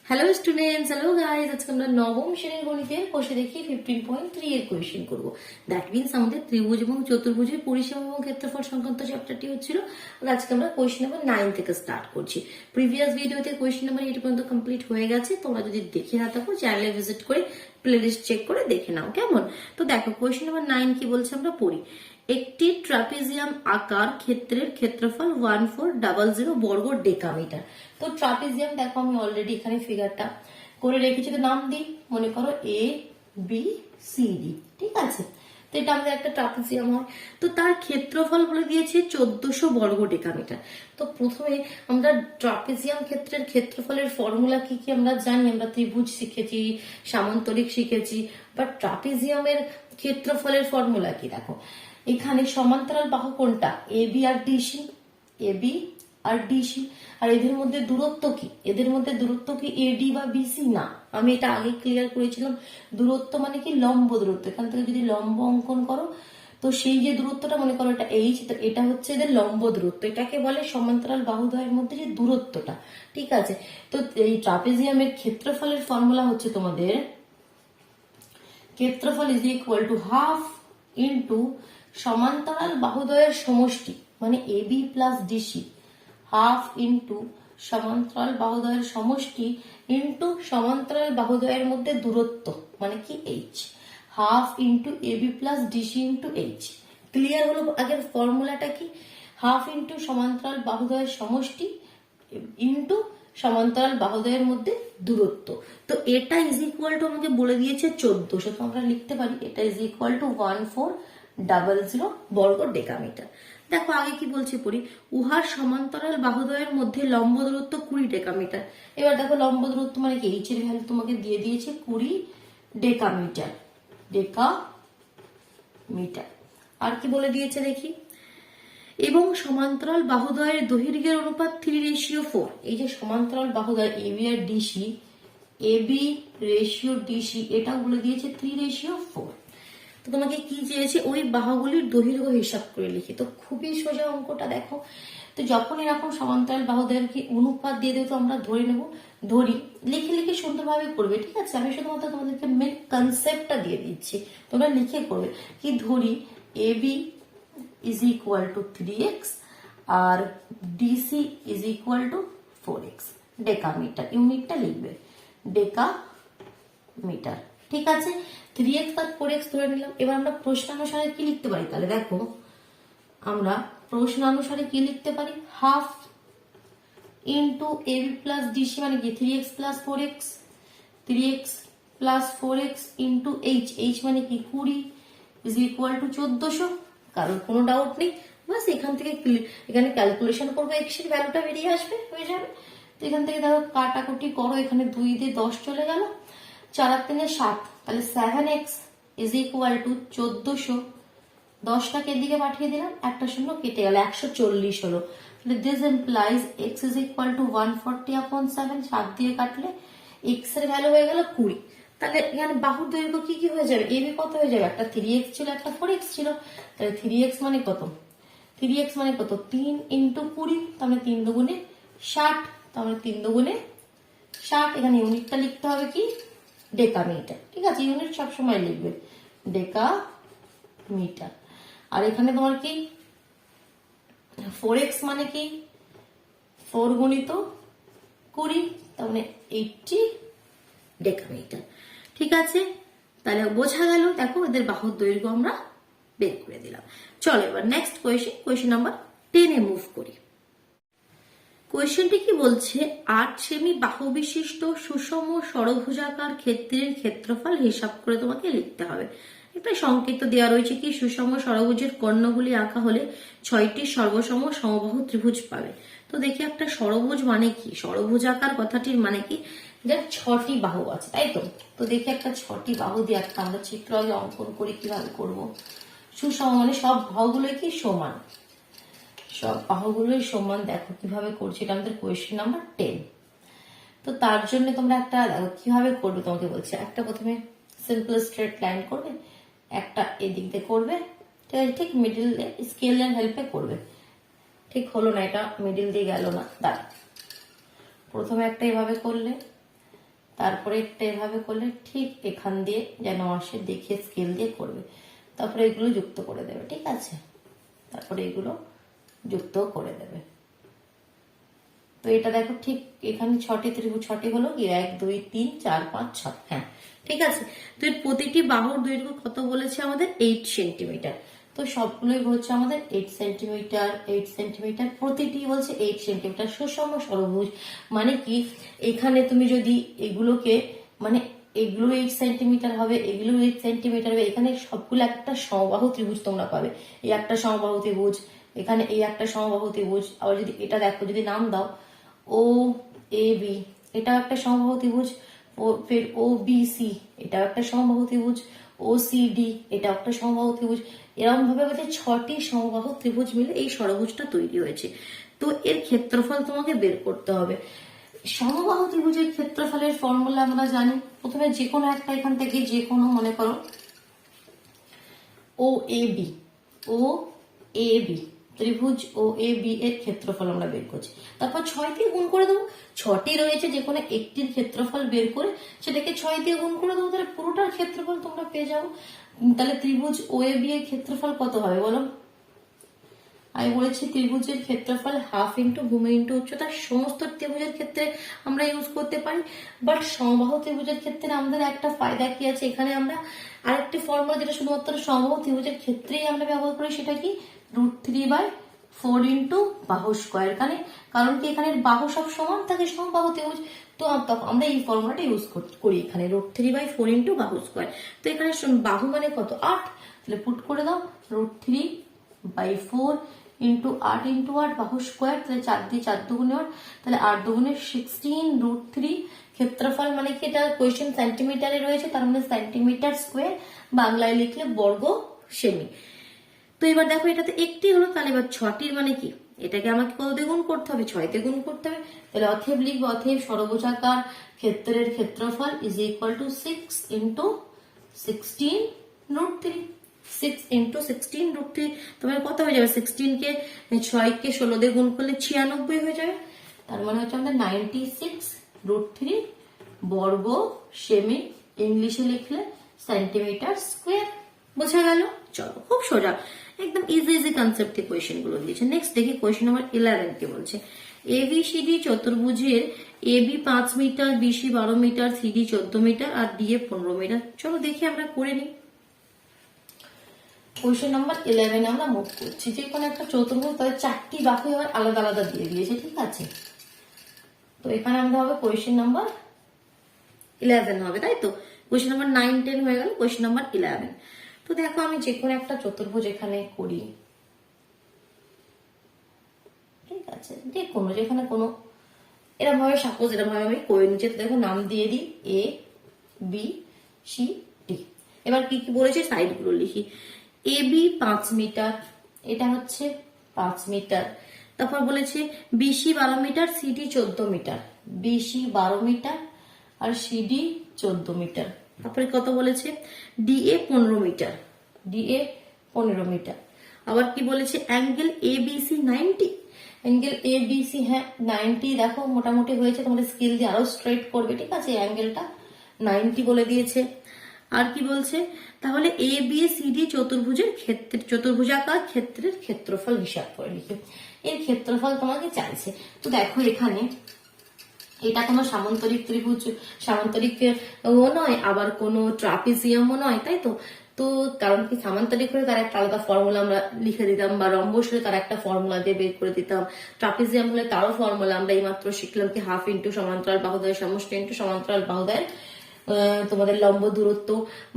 Hello students, hello guys. আজকে আমরা নবম শ্রেণীর গণিতের কোষে দেখি 15.3 এর কোয়েশ্চেন করব। দ্যাট মিনস আমাদের ত্রিভুজ এবং চতুর্ভুজের পরিসীমা এবং ক্ষেত্রফল সংক্রান্ত চ্যাপ্টারটি হচ্ছিল। আর আজকে আমরা কোয়েশ্চেন নাম্বার 9 থেকে স্টার্ট করছি। প্রিভিয়াস ভিডিওতে কোয়েশ্চেন নাম্বার 8 পর্যন্ত কমপ্লিট হয়ে গেছে। তোমরা যদি দেখে না থাকো চ্যানেলে ভিজিট করে প্লেলিস্ট চেক করে দেখে নাও, কেমন? তো দেখো কোয়েশ্চেন নাম্বার 9 কি বলছে আমরা পড়ি। একটি ট্রাপিজিয়াম আকার ক্ষেত্রের ক্ষেত্রফল 1400 বর্গ ডেকামিটার। তো ট্রাপিজিয়াম দেখো আমি অলরেডি এখানে ফিগারটা করে রেখেছি, তো নাম দিই, মনে করো এ বি সি ডি, ঠিক আছে? তো এটা আমাদের একটা ট্রাপিজিয়াম হয়। তো তার ক্ষেত্রফল বলে দিয়েছে 1400 বর্গ ডেকামিটার। তো প্রথমে আমরা ট্রাপিজিয়াম ক্ষেত্রের ক্ষেত্রফলের ফর্মুলা কি কি আমরা জানি। আমরা ত্রিভুজ শিখেছি, সামান্তরিক শিখেছি, বাট ট্রাপিজিয়ামের ক্ষেত্রফলের ফর্মুলা কি দেখো। এখানে সমান্তরাল বাহু কোনটা? A B R DC, A B R DC. আর এদের মধ্যে দূরত্ব কি? এদের মধ্যে দূরত্ব কি এডি বা বিসি? না, আমি এটা আগে ক্লিয়ার করেছিলাম। দূরত্ব মানে কি? লম্ব দূরত্ব। এখান থেকে যদি লম্ব অঙ্কন করো তো সেই যে দূরত্বটা, মনে করো এটা এইচ, এটা হচ্ছে এদের লম্ব দূরত্ব। এটাকে বলে সমান্তরাল বাহুদ্বয়ের মধ্যে যে দূরত্বটা, ঠিক আছে? তো এই ট্রাপিজিয়ামের ক্ষেত্রফলের ফর্মুলা হচ্ছে তোমাদের ক্ষেত্রফল is equal to half into সমান্তরাল বাহুদ্বয়ের সমষ্টি, মানে A B plus DC, half into সমান্তরাল বাহুদ্বয়ের সমষ্টি ইন্টু সমান্তরাল বাহুদ্বয়ের মধ্যে দূরত্ব, মানে কি H, half into A B plus DC into H. Clear হলো? আগের ফর্মুলাটা কি? হাফ ইন্টু সমান্তরাল বাহুদ্বয়ের সমষ্টি ইন্টু সমান্তরাল বাহুদ্বয়ের মধ্যে দূরত্ব। তো এটা ইজ ইকুয়াল টু আমাকে বলে দিয়েছে 1400। তো আমরা লিখতে পারি এটা ইজ ইকুয়াল টু 1400 বর্গ ডেকামিটার। দেখো আগে কি বলছে পড়ি। উহার সমান্তরাল বাহুদ্বয়ের মধ্যে লম্ব দূরত্ব 20 ডেকামিটার। এবার দেখো লম্ব দূরত্ব মানে কি? এইচ এর ভ্যালু তোমাকে দিয়ে দিয়েছে 20 ডেকামিটার, ডেকামিটার। আর কি বলে দিয়েছে দেখি। এবং সমান্তরাল বাহুদ্বয়ের দৈর্ঘ্যের অনুপাত 3:4। এই যে সমান্তরাল বাহুদ্বয় A B R DC, A B ratio DC, এটা বলে দিয়েছে 3:4। তো তোমাকে কি চেয়েছে? ওই বাহুগুলির দৈর্ঘ্য হিসাব করে লিখি। তো খুবই সোজা অঙ্কটা দেখো। তো যখন এরকম সমান্তরাল বাহুদ্বয়ের কি অনুপাত দিয়ে দেবে, তো আমরা ধরে নেব, ধরি, লিখে লিখে সুন্দরভাবে করবে, ঠিক আছে? আমি শুধুমাত্র তোমাদেরকে মেন কনসেপ্টটা দিয়ে দিচ্ছি, তোমরা লিখে করবে। কি ধরি? A B is equal to 3x আর DC is equal to 4x। Decametre ইউনিটটা লিখবে, ডেকামিটার, ঠিক আছে? 3x আর 4x ধরে নিলাম। এবার আমরা প্রশ্নানুসারে কি লিখতে পারি? তাহলে দেখো আমরা প্রশ্নানুসারে কি লিখতে পারি। Half into A B plus DC মানে কি? 3x plus 4x, 3x plus 4x into H, H মানে কি? 20 ইজ ইকুয়াল টু 1400। কারণ কোনো ডাউট নেই, বাস এখান থেকে এখানে ক্যালকুলেশন করবো, এক্স এর ভ্যালুটা বেরিয়ে আসবে, হয়ে যাবে। তো এখান থেকে দেখো কাটাকুটি করো, এখানে 2 দিয়ে 10 চলে গেল, 4 আর 3 7, তাহলে 7x ইজ ইকুয়াল টু 1400। 10টাকে এদিকে পাঠিয়ে দিলাম, একটা শূন্য কেটে গেল, 140 হলো। তাহলে this implies x is equal two 140/7। 7 দিয়ে কাটলে এক্স এর ভ্যালু হয়ে গেল 20। তাহলে এখানে বাহুর দৈর্ঘ্য কি কি হয়ে যাবে? এ বি কত হয়ে যাবে? একটা 3x ছিল, একটা 4x ছিল। তাহলে 3x মানে কত? 3x মানে কত? 3 ইন্টু 20, তাহলে 3 দুগুণে 60, তাহলে 3 দুগুণে 60। এখানে ইউনিটটা লিখতে হবে কি? ডেকামিটার, ঠিক আছে? ইউনিট সবসময় লিখবে ডেকামিটার। আর এখানে তোমার কি 4x মানে কি? 4 গুণিত 20, তাহলে 80 ডেকামিটার, ঠিক আছে? তাহলে বোঝা গেল। দেখো এদের বাহুর দৈর্ঘ্য আমরা বের করে দিলাম। চলো এবার নেক্সট কোয়েশ্চেন, কোয়েশ্চেন নাম্বার 10 এ মুভ করি। কোয়েশ্চেনটি কি বলছে? 8 সেমি বাহু বিশিষ্ট সুষম ষড়ভুজাকার ক্ষেত্রের ক্ষেত্রফল হিসাব করে তোমাকে লিখতে হবে। একটা সংকেত দেওয়া রয়েছে কি? সুষম ষড়ভুজের কর্ণগুলি আঁকা হলে 6টি সর্বসম সমবাহু ত্রিভুজ পাবে। তো দেখি একটা ষড়ভুজ মানে কি? ষড়ভুজাকার কথাটির মানে কি? যার 6টি বাহু আছে, তাই তো? তো দেখি একটা 6টি বাহু দিয়ে একটা আমরা চিত্র আগে অঙ্কন করি। কিভাবে করব? সুষম মানে সব বাহুগুলোই কি? সমান, সব বাহুগুলোই সমান। দেখো কিভাবে করছি, এটা আমাদের কোয়েশ্চেন নাম্বার 10। তো তার জন্য তোমরা একটা দেখো কিভাবে করবে, তোমাকে বলছে। একটা প্রথমে সিম্পল স্ট্রেট লাইন করবে, একটা এদিক দিয়ে করবে, ঠিক মিডিল স্কেলের হেল্পে করবে। ঠিক হলো না, এটা মিডিল দিয়ে গেল না, দাঁড়া। প্রথমে একটা এভাবে করলে, তারপরে একটা এভাবে করলে ঠিক এখান দিয়ে যেন আসে দেখে স্কেল দিয়ে করবে, তারপরে এগুলো যুক্ত করে দেবে, ঠিক আছে। তারপরে এগুলো যুক্ত করে দেবে। তো এটা দেখো ঠিক এখানে 6টি ত্রিভুজ, 6টি হলো কি 1 2 3 4 5 6, হ্যাঁ ঠিক আছে। তো এই প্রতিটি বাহুর দৈর্ঘ্য কত বলেছে আমাদের 8 সেন্টিমিটার। তো সবগুলোই হচ্ছে আমাদের 8 সেন্টিমিটার 8 সেন্টিমিটার, প্রতিটি বলছে 8 সেন্টিমিটার। সুষম ষড়ভুজ মানে কি, এখানে তুমি যদি এগুলোকে মানে এগুলো 8 সেন্টিমিটার হবে, এগুলো 8 সেন্টিমিটার হবে, এখানে সবগুলো একটা সমবাহু ত্রিভুজ তোমরা পাবে। এই একটা সমবাহু ত্রিভুজ, এখানে এই একটা সমবাহু ত্রিভুজ। আবার যদি এটা দেখো, যদি নাম দাও ও এ বি, এটা একটা সমবাহু ত্রিভুজ। ফির ও বি সি, এটা একটা সমবাহু ত্রিভুজ। ও সি ডি, এটা একটা সমবাহু ত্রিভুজ। এরকম ভাবে বলছে 6টি সমবাহু ত্রিভুজ মিলে এই ষড়ভুজটা তৈরি হয়েছে। তো এর ক্ষেত্রফল তোমাকে বের করতে হবে। সমবাহু ত্রিভুজের ক্ষেত্রফলের ফর্মুলা আমরা জানি। প্রথমে যে কোনো একটা এখান থেকে যে কোনো মনে করো ও A B, O A B ত্রিভুজ ও এ বি এর ক্ষেত্রফল আমরা বের করছি। তারপর 6 দিয়ে গুণ করে দেবো। 6টি রয়েছে, যে কোনো একটির ক্ষেত্রফল বের করে সেটাকে 6 দিয়ে গুণ করে দেবো, তাহলে পুরোটার ক্ষেত্রফল তোমরা পেয়ে যাও। তাহলে ত্রিভুজ ও এ বি এর ক্ষেত্রফল কত হবে বলো? আমি বলেছি ত্রিভুজের ক্ষেত্রফল হাফ ইন্টু ভূমি ইন্টু উচ্চতা। সমস্ত ত্রিভুজের ক্ষেত্রে আমরা ইউজ করতে পারি, বাট সমবাহু ত্রিভুজের ক্ষেত্রে আমাদের একটা ফায়দা কি আছে, এখানে আমরা আরেকটি ফর্মুলা যেটা শুধুমাত্র সমবাহু ত্রিভুজের ক্ষেত্রেই আমরা ব্যবহার করি, সেটা কি √3/4 ইন্টু বাহু স্কোয়ার। কারণ কি এখানে বাহু সব সমান থাকে সমবাহু ত্রিভুজ, তো আমরা এই ফর্মুলাটা ইউজ করি এখানে √3/4 ইন্টু বাহু স্কোয়ার। তো এখানে বাহু মানে কত 8, তাহলে পুট করে দাও √3/4 ইন্টু 8 ইন্টু 8 বাহু স্কোয়ার, তাহলে 4 দিয়ে 4 দুগুণে 8, তাহলে 8 দুগুণে 16 √3। ক্ষেত্রফল মানে কি, এটা কোয়েশ্চেন সেন্টিমিটারে রয়েছে, তার মানে সেন্টিমিটার স্কোয়ার, বাংলায় লিখলে বর্গ সেমি। তো এবার দেখো এটাতে একটি হলো, তাহলে এবার 6টির মানে কি, এটাকে আমাকে কত দিয়ে গুণ করতে হবে, 6 দিয়ে গুণ করতে হবে। তাহলে অতএব লিখবো, অতএব ষড়ভুজাকার ক্ষেত্রের ক্ষেত্রফল is equal two 6 into 16 √3। 6 into 16 √3, তোমার কত হয়ে যাবে, 16 কে 6 কে 16 দিয়ে গুণ করলে 96 হয়ে যাবে। তার মানে হচ্ছে আমাদের 96 √3 বর্গ সেমি, ইংলিশে লিখলে সেন্টিমিটার স্কোয়ার। বোঝা গেল? চলো, খুব সোজা, একদম ইজি ইজি কনসেপ্টে কোয়েশ্চেন গুলো দিয়েছে। নেক্সট দেখি কোয়েশ্চেন নাম্বার 11 কি বলছে। এবিসিডি চতুর্ভুজের AB 5 metre, BC 12 metre, CD 14 metre আর ডিএ 15 মিটার। চলো দেখি আমরা করে নিই। কোয়েশ্চেন নাম্বার 11 আমরা মুভ করছি। যে কোনো একটা চতুর্ভুজ, তাদের 4টি বাহু আবার আলাদা আলাদা দিয়ে দিয়েছে, ঠিক আছে। তো এখানে আমরা হবে কোয়েশ্চেন নাম্বার 11 হবে, তাই তো। কোয়েশ্চেন নাম্বার 9 10 হয়ে গেল, কোয়েশ্চেন নাম্বার 11। তো দেখো আমি যে কোনো একটা চতুর্ভুজ এখানে করি, ঠিক আছে, যে কোনো যেখানে কোনো এরকম ভাবে, সাপোজ এরকম ভাবে আমি করে নিচ্ছি। দেখো নাম দিয়ে দিই এ বি সি ডি। এবার কি কি বলেছে সাইড গুলো লিখি। এ বি 5 মিটার, এটা হচ্ছে 5 মিটার। তারপর বলেছে BC 12 metre, CD 14 metre. BC 12 metre আর সিডি 14 মিটার। তারপরে কত বলেছে ডিএ 15 মিটার, ডিএ 15 মিটার। আবার কি বলেছে angle A BC 90, angle A BC, হ্যাঁ 90 দেখো মোটামুটি হয়েছে, তোমাদের স্কেল দিয়ে আরো স্ট্রেট করবে, ঠিক আছে। অ্যাঙ্গেলটা 90 বলে দিয়েছে। আর কি বলছে, তাহলে এ বি সি ডি চতুর্ভুজের ক্ষেত্রে, চতুর্ভুজাকার ক্ষেত্রের ক্ষেত্রফল হিসাব করে লিখে এর ক্ষেত্রফল তোমাকে চাইছে। তো দেখো এখানে এটা কোনো সামান্তরিক ত্রিভুজ, সামান্তরিক নয়, আবার কোনো ট্রাপিজিয়ামও নয়, তাই তো। তো কারণ কি সামান্তরিক হলে তার একটা আলাদা ফর্মুলা আমরা লিখে দিতাম, বা রম্বস হলে তার একটা ফর্মুলা দিয়ে বের করে দিতাম, ট্রাপিজিয়াম হলে তারও ফর্মুলা আমরা এইমাত্র শিখলাম কি হাফ ইন্টু সমান্তরাল বাহুদ্বয়ের সমষ্টি ইন্টু সমান্তরাল বাহুদ্বয়ের তোমাদের লম্ব দূরত্ব।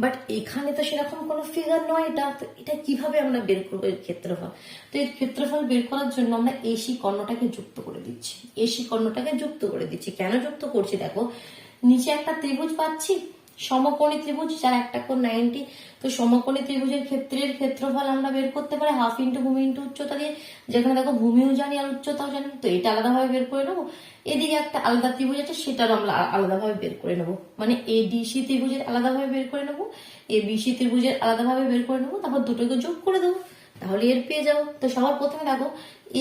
বাট এখানে তো সেরকম কোনো ফিগার নয় এটা, তো এটা কিভাবে আমরা বের করবো এর ক্ষেত্রফল। তো এর ক্ষেত্রফল বের করার জন্য আমরা এসি কর্ণটাকে যুক্ত করে দিচ্ছি, এসি কর্ণটাকে যুক্ত করে দিচ্ছি। কেন যুক্ত করছি দেখো, নিচে একটা ত্রিভুজ পাচ্ছি, সমকোণী ত্রিভুজ যার একটা কোণ 90। তো সমকোণী ত্রিভুজের ক্ষেত্রের ক্ষেত্রফল আমরা বের করতে পারি হাফ ইন্টু ভূমি ইন্টু উচ্চতা দিয়ে, যেখানে দেখো ভূমিও জানি আর উচ্চতাও জানি, তো এটা আলাদাভাবে বের করে নেবো। এদিকে একটা আলাদা ত্রিভুজ আছে, সেটারও আমরা আলাদাভাবে বের করে নেবো, মানে এডিসি ত্রিভুজের আলাদাভাবে বের করে নেবো, এবিসি ত্রিভুজের আলাদাভাবে বের করে নেবো, তারপর দুটোকে যোগ করে দেবো, তাহলে এর পেয়ে যাবো। তো সবার প্রথমে দেখো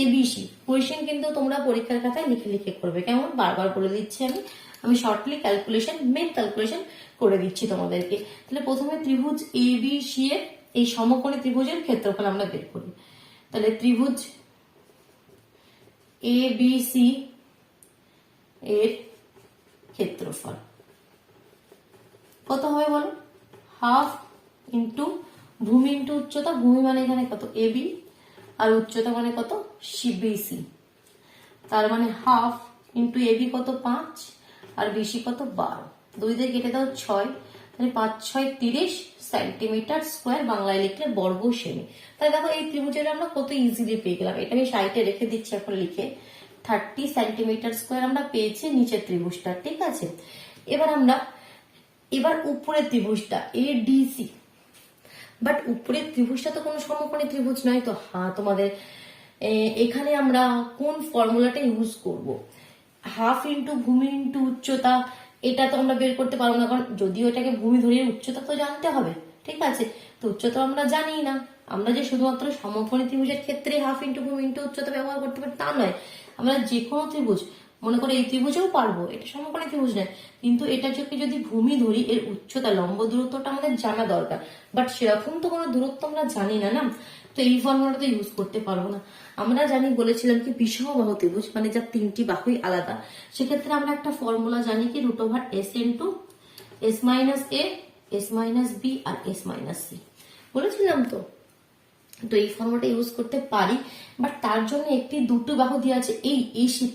এবিসি কোয়েশ্চেন কিন্তু তোমরা পরীক্ষার খাতায় লিখে লিখে করবে, কেমন বারবার বলে দিচ্ছি আমি। আমি শর্টলি মেন ক্যালকুলেশন করে দিচ্ছি তোমাদেরকে। তাহলে প্রথমে ত্রিভুজ এ বি সি এর এই সমকোণী ত্রিভুজের ক্ষেত্রফল আমরা বের করি। তাহলে ত্রিভুজ এ বি সি এর ক্ষেত্রফল কত হবে বলো? হাফ ইন্টু ভূমি ইন্টু উচ্চতা। ভূমি মানে এখানে কত? এ বি, আর উচ্চতা মানে কত? বিসি। তার মানে হাফ ইন্টু এ বি কত? 5, আর বিসি কত? 12। 2 দিয়ে কেটে দাও 6, তাহলে 5 6 30 সেন্টিমিটার স্কোয়ার, বাংলায় লিখলে বর্গ সেমি। তাহলে দেখো এই ত্রিভুজের আমরা কত ইজিলি পেয়ে গেলাম। এটা আমি সাইডে রেখে দিচ্ছি এখন লিখে। 30 সেন্টিমিটার স্কোয়ার আমরা পেয়েছি নিচের ত্রিভুজটা, ঠিক আছে। এবার উপরের ত্রিভুজটা এডিসি, বাট উপরের ত্রিভুজটা তো কোনো সমকোণী ত্রিভুজ নয়। তো তোমাদের এখানে আমরা কোন ফর্মুলাটা ইউজ করব? হাফ ইন্টু ভূমি ইন্টু উচ্চতা, এটা তো আমরা বের করতে পারবো না, কারণ যদিও এটাকে ভূমি ধরিয়ে উচ্চতা তো জানতে হবে, ঠিক আছে। তো উচ্চতা আমরা জানি না। আমরা যে শুধুমাত্র সমকোণী ত্রিভুজের ক্ষেত্রে হাফ ইন্টু ভূমি ইন্টু উচ্চতা ব্যবহার করতে পারি তা নয়, আমরা যে কোনো ত্রিভুজ, মনে করে এই ত্রিভুজেও পারবো, এটা সমকোণী ত্রিভুজ নয়, কিন্তু এটা যদি ভূমি ধরি, এর উচ্চতা লম্ব দূরত্বটা আমাদের জানা দরকার। বাট সেরকম তো কোনো দূরত্ব আমরা জানি না, না। তো এই ফর্মুলাটা তো ইউজ করতে পারবো না। আমরা জানি, বলেছিলাম কি বিষমবাহু ত্রিভুজ মানে যার 3টি বাহুই আলাদা, সেক্ষেত্রে আমরা একটা ফর্মুলা জানি কি √s ইন্টু s মাইনাস এ, s মাইনাস বি, আর s মাইনাস সি, বলেছিলাম তো। তো এই ফর্মুলাটা ইউজ করতে পারি, বাট তার জন্য দুটো বাহু দিয়ে আছে। এই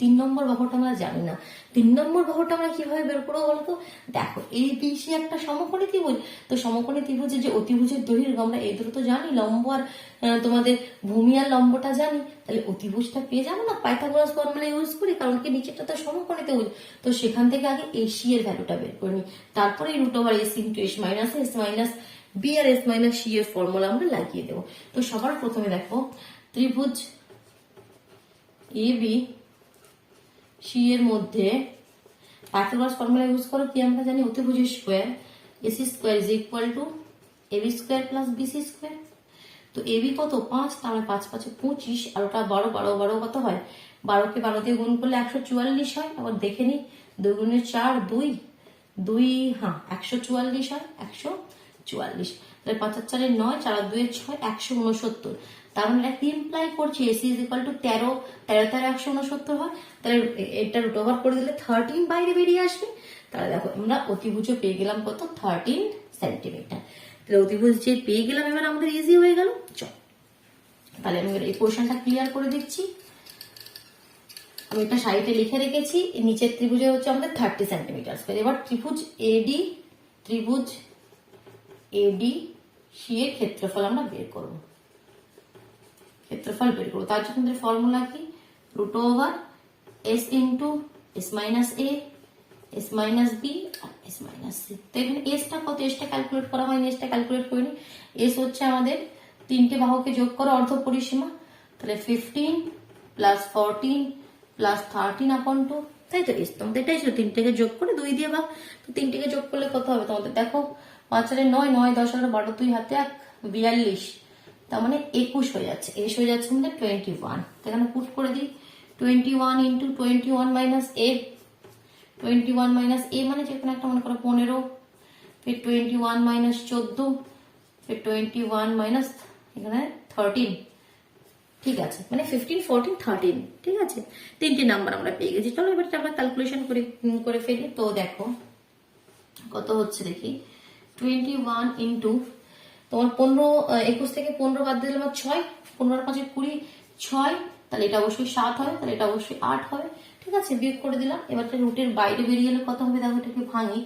3 নম্বর বাহুটা আমরা জানি না। 3 নম্বর বাহুটা আমরা কিভাবে বের করবো বলতো? দেখো, এই বিসি একটা সমকোণী ত্রিভুজ। তো সমকোণী ত্রিভুজের যে অতিভুজের দৈর্ঘ্য আমরা এই দুটো তো জানি, লম্ব আর তোমাদের ভূমি আর লম্বটা জানি। তাহলে অতিভুজটা পেয়ে যাবো না, পাইথাগোরাস ফর্মুলা ইউজ করি, কারণ কি নিচেরটা তো সমকোণী ত্রিভুজ। তো সেখান থেকে আগে এসি এর ভ্যালুটা বের করে নিই, তারপরে √s into s minus s minus b আর s মাইনাস সি এর ফর্মুলা আমরা লাগিয়ে দেবো। তো সবার প্রথমে দেখো, ত্রিভুজ এ বি সি এর মধ্যে পাইথাগোরাস ফর্মুলা ইউজ করো কি? আমরা জানি অতিভুজের square AC square is equal to AB square plus BC square. তো এবি কত? 5, তাহলে 5 5 25, আর ওটা 12, 12 12 কত হয়? 12কে 12 দিয়ে গুণ করলে 144 হয়। আবার দেখে নি, 2 গুণে 4, 2 2, হ্যাঁ 144 হয়, 144। তাহলে 5 আর 4 9, 4 আর 2 6, 169। তার মানে এটা ইমপ্লাই করছে এসি ইজ ইকুয়াল টু 13, 13 13 169 হয়। তাহলে এটা √ওভার করে দিলে 13 বাইরে বেরিয়ে আসবে। তাহলে দেখো আমরা অতিভুজ পেয়ে গেলাম কত? 13 সেন্টিমিটার। তাহলে অতিভুজ যে পেয়ে গেলাম, এবার আমাদের ইজি হয়ে গেল। চল, তাহলে আমি এই পোর্শনটা ক্লিয়ার করে দিচ্ছি। আমি একটা সাইডে লিখে রেখেছি, নিচের ত্রিভুজে হচ্ছে আমাদের 30 সেন্টিমিটার। এবার ত্রিভুজ এডি সি এর ক্ষেত্রফল আমরা বের করব। তার জন্য আমাদের ফর্মুলা কি? √s ইন্টু s মাইনাস এ, s মাইনাস বি, আর s মাইনাস সি। তো এখানে এসটা কত? এসটা ক্যালকুলেট করা হয়নি, এসটা ক্যালকুলেট করিনি। এস হচ্ছে আমাদের 3টে বাহুকে যোগ করো অর্ধ পরিসীমা। তাহলে 15 প্লাস 14 প্লাস 13/2, তাই তো। এস তোমাদের এটাই ছিল, 3টেকে যোগ করে 2 দিয়ে ভাগ। তো 3টেকে যোগ করলে কত হবে তোমাদের? দেখো, 5 আর 9, 9 10 11 12, 2 হাতে 1, 42। তার মানে 21 হয়ে যাচ্ছে। এস হয়ে যাচ্ছে আমাদের 21। এখানে পুট করে দিই, 21 ইন্টু 21 মাইনাস এ। 21 মাইনাস এ মানে যেখানে একটা মনে করো 15, ফির 21 মাইনাস 14, ফির 21 মাইনাস এখানে 13, ঠিক আছে। মানে 15 14 13, ঠিক আছে। 3টে নাম্বার আমরা পেয়ে গেছি। চলো এবার আমরা ক্যালকুলেশন করে ফেলি। তো দেখো কত হচ্ছে দেখি, 21 ইন্টু তোমার 15, 21 থেকে 15 বাদ দিলে আমার 6, 15 আর 5 20, 6, তাহলে এটা অবশ্যই 7 হবে, তাহলে এটা অবশ্যই 8 হবে, ঠিক আছে। বিয়োগ করে দিলাম। এবার রুটের বাইরে বেরিয়ে এলে কত হবে? দেখো, এটাকে ভাঙি।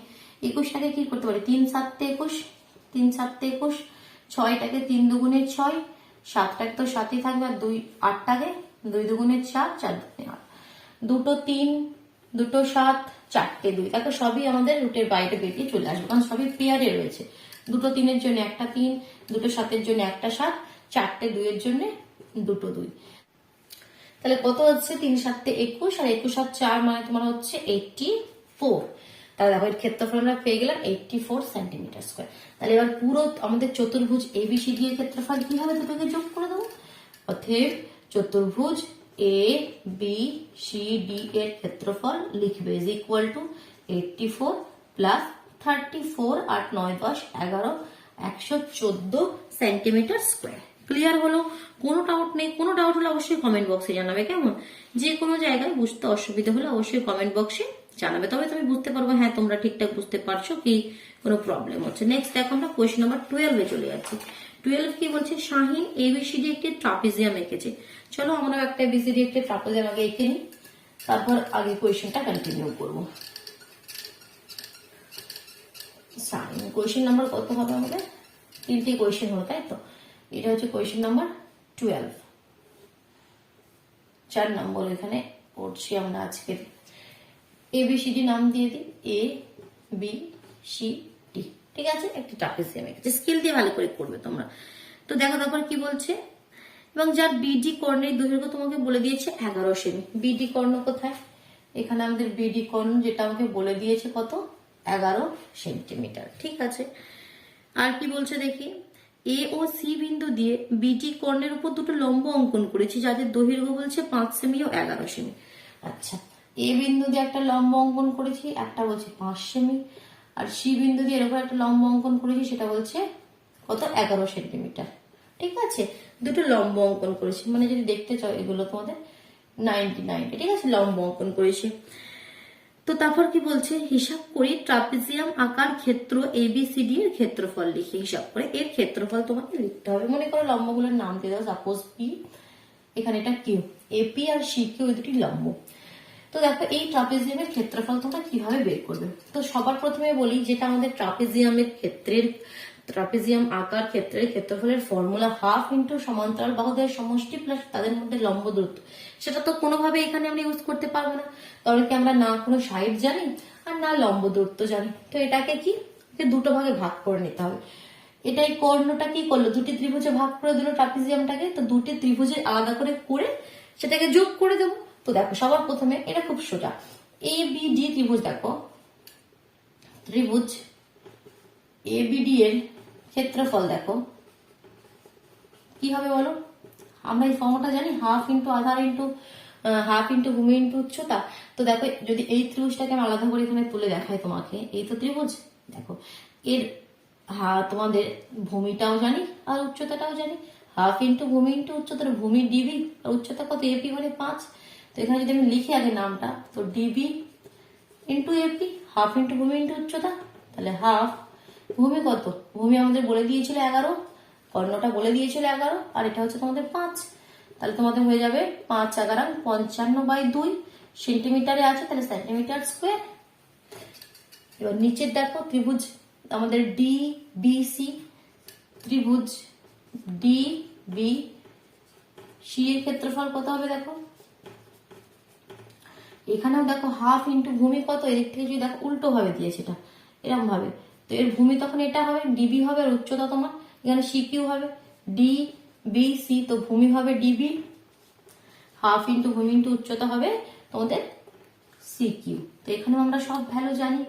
21টাকে কি করতে পারি? 3 7 21, 3 7 21, 6টাকে 3 দুগুণে 6, 7টাকে তো 7ই থাকবে, আর 2 8টাকে 2 দুগুণে 4, 4 দুগুণে 8, 2 3, 2 7, 4টে 2, দেখো সবই আমাদের রুটের বাইরে বেরিয়ে চলে আসবে, কারণ সবই পেয়ারে রয়েছে। 2 3-এর জন্য একটা 3, 2 7-এর জন্য একটা 7, 4টে 2-এর জন্য 2 2। তাহলে কত হচ্ছে? 3 7 21, আর 21 আর 4 মানে তোমার হচ্ছে 84। তাহলে দেখো এর ক্ষেত্রফল আমরা পেয়ে গেলাম 84 সেন্টিমিটার স্কোয়ার। তাহলে এবার পুরো আমাদের চতুর্ভুজ এবিসিডি এর ক্ষেত্রফল কি হবে? দুটোকে যোগ করে দেবো। অতএব চতুর্ভুজ এ বি সি ডি এর ক্ষেত্রফল লিখবে is equal two 84 plus 34 8 9 10 11 114 centimetre square. Clear হলো? কোনো ডাউট নেই? কোনো ডাউট হলে অবশ্যই কমেন্ট বক্সে জানাবে, কেমন? যে কোনো জায়গায় বুঝতে অসুবিধা হলে অবশ্যই কমেন্ট বক্সে জানাবে, তবে তুমি বুঝতে পারবো হ্যাঁ তোমরা ঠিকঠাক বুঝতে পারছো কি কোনো প্রবলেম হচ্ছে। নেক্সট দেখো আমরা কোয়েশ্চেন নাম্বার 12 এ চলে যাচ্ছি। 12 কি বলছে? শাহিন এবিসিডি একটি ট্রাপিজিয়াম এঁকেছে। চলো আমরা একটা এবিসিডি একটি ট্রাপিজিয়াম আগে এঁকে নিই, তারপর আগে কোয়েশ্চেনটা কন্টিনিউ করবো। শাহিন কোয়েশ্চেন নাম্বার কত হবে আমাদের? 3টি কোয়েশ্চেন হলো, তাই তো? এটা হচ্ছে কোয়েশ্চেন নাম্বার 12, 4 নম্বর এখানে পড়ছি আমরা আজকে। এবিসিডি নাম দিয়ে দিই, এ বি সি ডি, ঠিক আছে? একটি ট্রাপিজিয়াম এঁকেছে, স্কেল দিয়ে ভালো করে করবে তোমরা। তো দেখো তারপর কি বলছে, এবং যার বিডি কর্ণের দৈর্ঘ্য তোমাকে বলে দিয়েছে 11 সেমি। বিডি কর্ণ কোথায়? এখানে আমাদের বিডি কর্ণ যেটা আমাকে বলে দিয়েছে কত? 11 সেন্টিমিটার, ঠিক আছে? আর কি বলছে দেখি, এ ও সি বিন্দু দিয়ে বিডি কর্ণের উপর দুটো লম্ব অঙ্কন করেছি যাদের দৈর্ঘ্য বলছে 5 সেমি ও 11 সেমি। আচ্ছা, এ বিন্দু দিয়ে একটা লম্ব অঙ্কন করেছি, একটা বলছে 5 সেমি, আর সি বিন্দু দিয়ে এরকম একটা লম্ব অঙ্কন করেছি, সেটা বলছে কত? 11 সেন্টিমিটার, ঠিক আছে? দুটো লম্ব অঙ্কন করেছি, মানে যদি দেখতে চাও এগুলো তোমাদের 99, ঠিক আছে? লম্ব অঙ্কন করেছি। তো তারপর কি বলছে, হিসাব করি ট্রাপিজিয়াম আকার ক্ষেত্র এবিসিডি এর ক্ষেত্রফল লিখে হিসাব করে এর ক্ষেত্রফল তোমাকে লিখতে হবে। মনে করো লম্বগুলোর নাম দিয়ে দাও, সাপোজ পি, এখানে এটা কিউ, এপি আর সি কিউ এই দুটি লম্ব। তো দেখো এই ট্রাপিজিয়ামের ক্ষেত্রফল তোমরা কিভাবে বের করবে। তো সবার প্রথমে বলি, যেটা আমাদের ট্রাপিজিয়ামের ক্ষেত্রের ট্রাপিজিয়াম আকার ক্ষেত্রের ক্ষেত্রফলের ফর্মুলা হাফ ইন্টু সমান্তরাল বাহুদের সমষ্টি প্লাস তাদের মধ্যে লম্ব দূরত্ব, সেটা তো কোনোভাবে এখানে আমরা ইউজ করতে পারবো না, কারণ কি আমরা না কোনো সাইড জানি আর না লম্ব দূরত্ব জানি। তো এটাকে কি দুটো ভাগে ভাগ করে নিতে হবে। এটাই কর্ণটা কি করলো, দুটি ত্রিভুজে ভাগ করে দিল ট্রাপিজিয়ামটাকে, তো দুটি ত্রিভুজে আলাদা করে সেটাকে যোগ করে দেবো। তো দেখো সবার প্রথমে এটা খুব সোজা, এ বি ডি ত্রিভুজ, দেখো ত্রিভুজ এ বি ডি এর ক্ষেত্রফল দেখো কি হবে বলো? আমরা এই ফর্মটা জানি, হাফ ইন্টু আধার ইন্টু হাফ ইন্টু ভূমি ইন্টু উচ্চতা। তো দেখো যদি এই ত্রিভুজটাকে আমি আলাদা করে এখানে তুলে দেখাই তোমাকে, এই তো ত্রিভুজ, দেখো এর তোমাদের ভূমিটাও জানি আর উচ্চতাটাও জানি, হাফ ইন্টু ভূমি ইন্টু উচ্চতার ভূমি ডিবি আর উচ্চতা কত? এপি মানে 5। তো এখানে যদি আমি লিখি আগে নামটা, তো DB into AP, half into ভূমি ইন্টু উচ্চতা, তাহলে হাফ, ভূমি কত? ভূমি আমাদের বলে দিয়েছিল 11, কর্ণটা বলে দিয়েছিল 11, আর এটা হচ্ছে তোমাদের 5, তাহলে তোমাদের হয়ে যাবে 5 11 55/2 সেন্টিমিটারে আছে, তাহলে সেন্টিমিটার স্কোয়ার। এবার নিচের দেখো ত্রিভুজ আমাদের ডি বি সি, ত্রিভুজ ডি বি সি এর ক্ষেত্রফল কত হবে দেখো, এখানেও দেখো হাফ ইন্টু ভূমি কত, এদিক থেকে যদি দেখো উল্টো ভাবে দিয়েছে এটা এরকম ভাবে, তো এর ভূমি তখন এটা হবে, ডিবি হবে, আর উচ্চতা তোমার এখানে সি কিউ হবে, ডি বি সি, তো ভূমি হবে ডিবি, হাফ ইন্টু ভূমি ইন্টু উচ্চতা হবে তোমাদের সি কিউ। তো এখানে আমরা সব ভ্যালু জানি,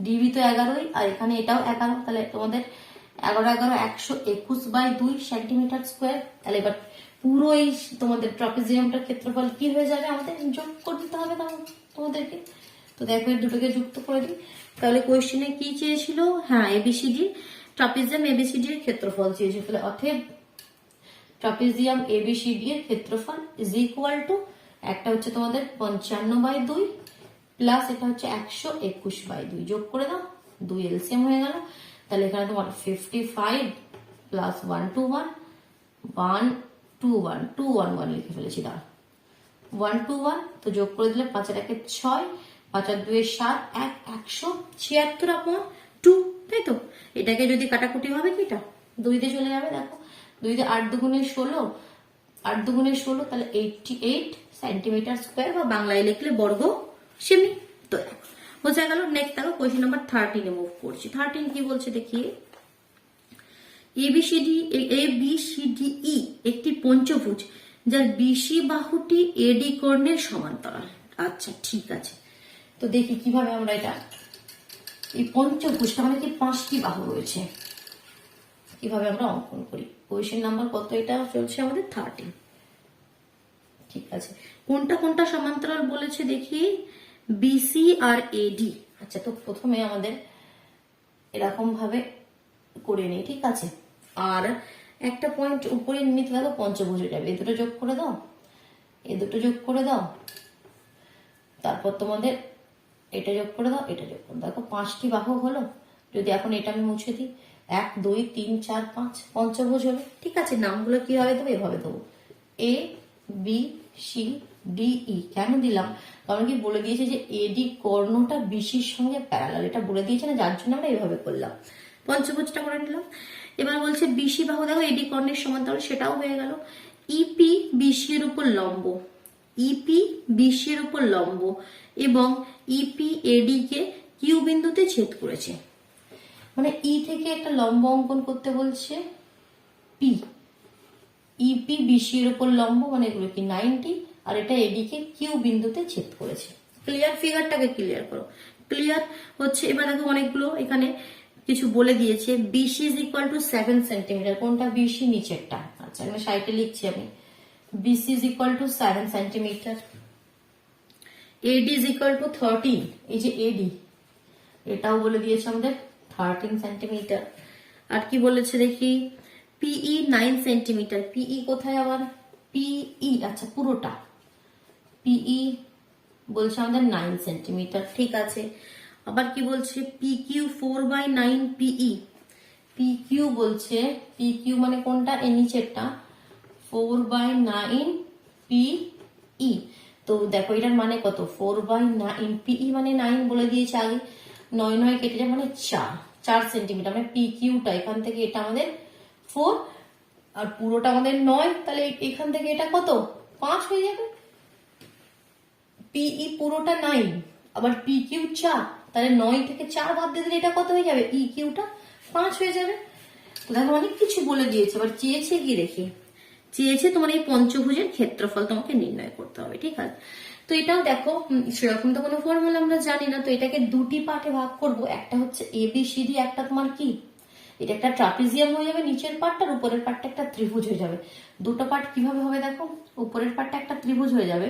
ডিবি তো 11, আর এখানে এটাও 11, তাহলে তোমাদের 11 11 121/2 সেন্টিমিটার স্কোয়ার। তাহলে এবার পুরো এই তোমাদের ট্রাপিজিয়ামটার ক্ষেত্রফল কি হয়ে যাবে, আমাদের যোগ করে দিতে হবে তোমাদেরকে। তো দেখো এই দুটোকে যুক্ত করে দিই। তাহলে কোয়েশ্চেনে কি চেয়েছিল? হ্যাঁ, এবিসিডি ট্রাপিজিয়াম এবিসিডি এর ক্ষেত্রফল চেয়েছিল। তাহলে অতএব ট্রাপিজিয়াম এবিসিডি এর ক্ষেত্রফল ইজ ইকুয়াল টু, একটা হচ্ছে তোমাদের 55/2 প্লাস এটা হচ্ছে 121/2, যোগ করে দাও, 2 এলসিএম হয়ে গেল। তাহলে এখানে তোমার 55 প্লাস 121 121 লিখে ফেলেছি, দাঁড়া 121, তো যোগ করে দিলে 5 আর 1 6, 5 আর 2 7, 176/2, তাই তো? এটাকে যদি কাটাকুটি হবে কি, এটা 2 দিয়ে চলে যাবে, দেখো 2 দিয়ে 8 দুগুণে 16, 8 দুগুণে 16, তাহলে 88 সেন্টিমিটার স্কোয়ার, বা বাংলায় লিখলে বর্গ সেমি। তো দেখো বোঝা গেল। নেক্সট দেখো কোয়েশ্চেন নাম্বার 13 মুভ করছি। 13 কি বলছে দেখি, এবিসিডিই একটি পঞ্চভুজ যার বিসি বাহুটি এডি কর্ণের সমান্তরাল। আচ্ছা ঠিক আছে, তো দেখি কিভাবে আমরা এটা, এই পঞ্চভুজটা মানে কি 5টি বাহু রয়েছে, কিভাবে আমরা অঙ্কন করি। কোয়েশ্চেন নাম্বার কত এটা চলছে আমাদের? 13। ঠিক আছে, কোনটা কোনটা সমান্তরাল বলেছে দেখি, বিসি আর এডি। আচ্ছা, তো প্রথমে আমাদের এরকম ভাবে করে নিই, ঠিক আছে। আর একটা পয়েন্ট উপরে নিতে গেল পঞ্চভুজ হয়ে যাবে, এ দুটো যোগ করে দাও, এ দুটো যোগ করে দাও, তারপর তোমাদের এটা যোগ করে দাও, এটা যোগ করে দাও। দেখো 5টি বাহু হলো। যদি এখন এটা আমি মুছে দিই, 1 2 3 4 5 পঞ্চভুজ হলো, ঠিক আছে। নামগুলো কিভাবে দেবো? এভাবে দেবো, A B C D E. কেন দিলাম? কারণ কি বলে দিয়েছে যে এডি কর্ণটা বিসির সঙ্গে প্যারালাল, এটা বলে দিয়েছে না, যার জন্য আমরা এইভাবে করলাম, পঞ্চভুজটা করে নিলাম। এবার বলছে বিসি বাহু দেখো এডি কর্ণের সমান্তরাল, সেটাও হয়ে গেল। ইপি বিসি এর উপর লম্ব, ইপি বিসি এর উপর লম্ব এবং ইপি এডি কে কিউ বিন্দুতে ছেদ করেছে। মানে ই থেকে একটা লম্ব অঙ্কন করতে বলছে পি, ইপি বিসি এর উপর লম্ব, মানে এগুলো কি 90, আর এটা এডি কে কিউ বিন্দুতে ছেদ করেছে। ক্লিয়ার? ফিগারটাকে ক্লিয়ার করো। ক্লিয়ার হচ্ছে? এবার দেখো অনেকগুলো এখানে কিছু বলে দিয়েছে। BC is equal to 7 centimetre, কোনটা? বিসি নিচেরটা। আচ্ছা, আমি সাইডে লিখছি আমি, BC is equal to 7 centimetre. AD is equal to 13, এই যে এডি, এটাও বলে দিয়েছে আমাদের 13 সেন্টিমিটার। আর কি বলেছে দেখি, পিই 9 সেন্টিমিটার। পিই কোথায় আবার? পিই, আচ্ছা পুরোটা, পিই বলছে আমাদের 9 সেন্টিমিটার, ঠিক আছে। আবার কি বলছে, পিকিউ 4/9 পিই। পিকিউ বলছে, পিকিউ মানে কোনটা? এর নিচেরটা, 4/9 পিই। তো দেখো এটার মানে কত? 4/9, পিই মানে 9 বলে দিয়েছে আগে, 9 9 কেটে যায় মানে 4 সেন্টিমিটার। মানে পিকিউটা এখান থেকে এটা আমাদের 4 আর পুরোটা আমাদের 9, তাহলে এখান থেকে এটা কত? 5 হয়ে যাবে। পিই পুরোটা 9, আবার পি কিউ 4, তাহলে 9 থেকে 4 বাদ দিয়ে দিলে এটা কত হয়ে যাবে? ই কিউটা 5 হয়ে যাবে। তো দেখো অনেক কিছু বলে দিয়েছে। এবার চেয়েছে কি দেখি, চেয়েছে তোমার এই পঞ্চভুজের ক্ষেত্রফল তোমাকে নির্ণয় করতে হবে, ঠিক আছে। তো এটাও দেখো সেরকম তো কোনো ফর্মুলা আমরা জানি না, তো এটাকে দুটি পার্টে ভাগ করব। একটা হচ্ছে এবিসিডি, একটা তোমার কি, এটা একটা ট্রাপিজিয়াম হয়ে যাবে নিচের পার্টটা, আর উপরের পার্টটা একটা ত্রিভুজ হয়ে যাবে। দুটো পার্ট কিভাবে হবে দেখো, উপরের পার্টটা একটা ত্রিভুজ হয়ে যাবে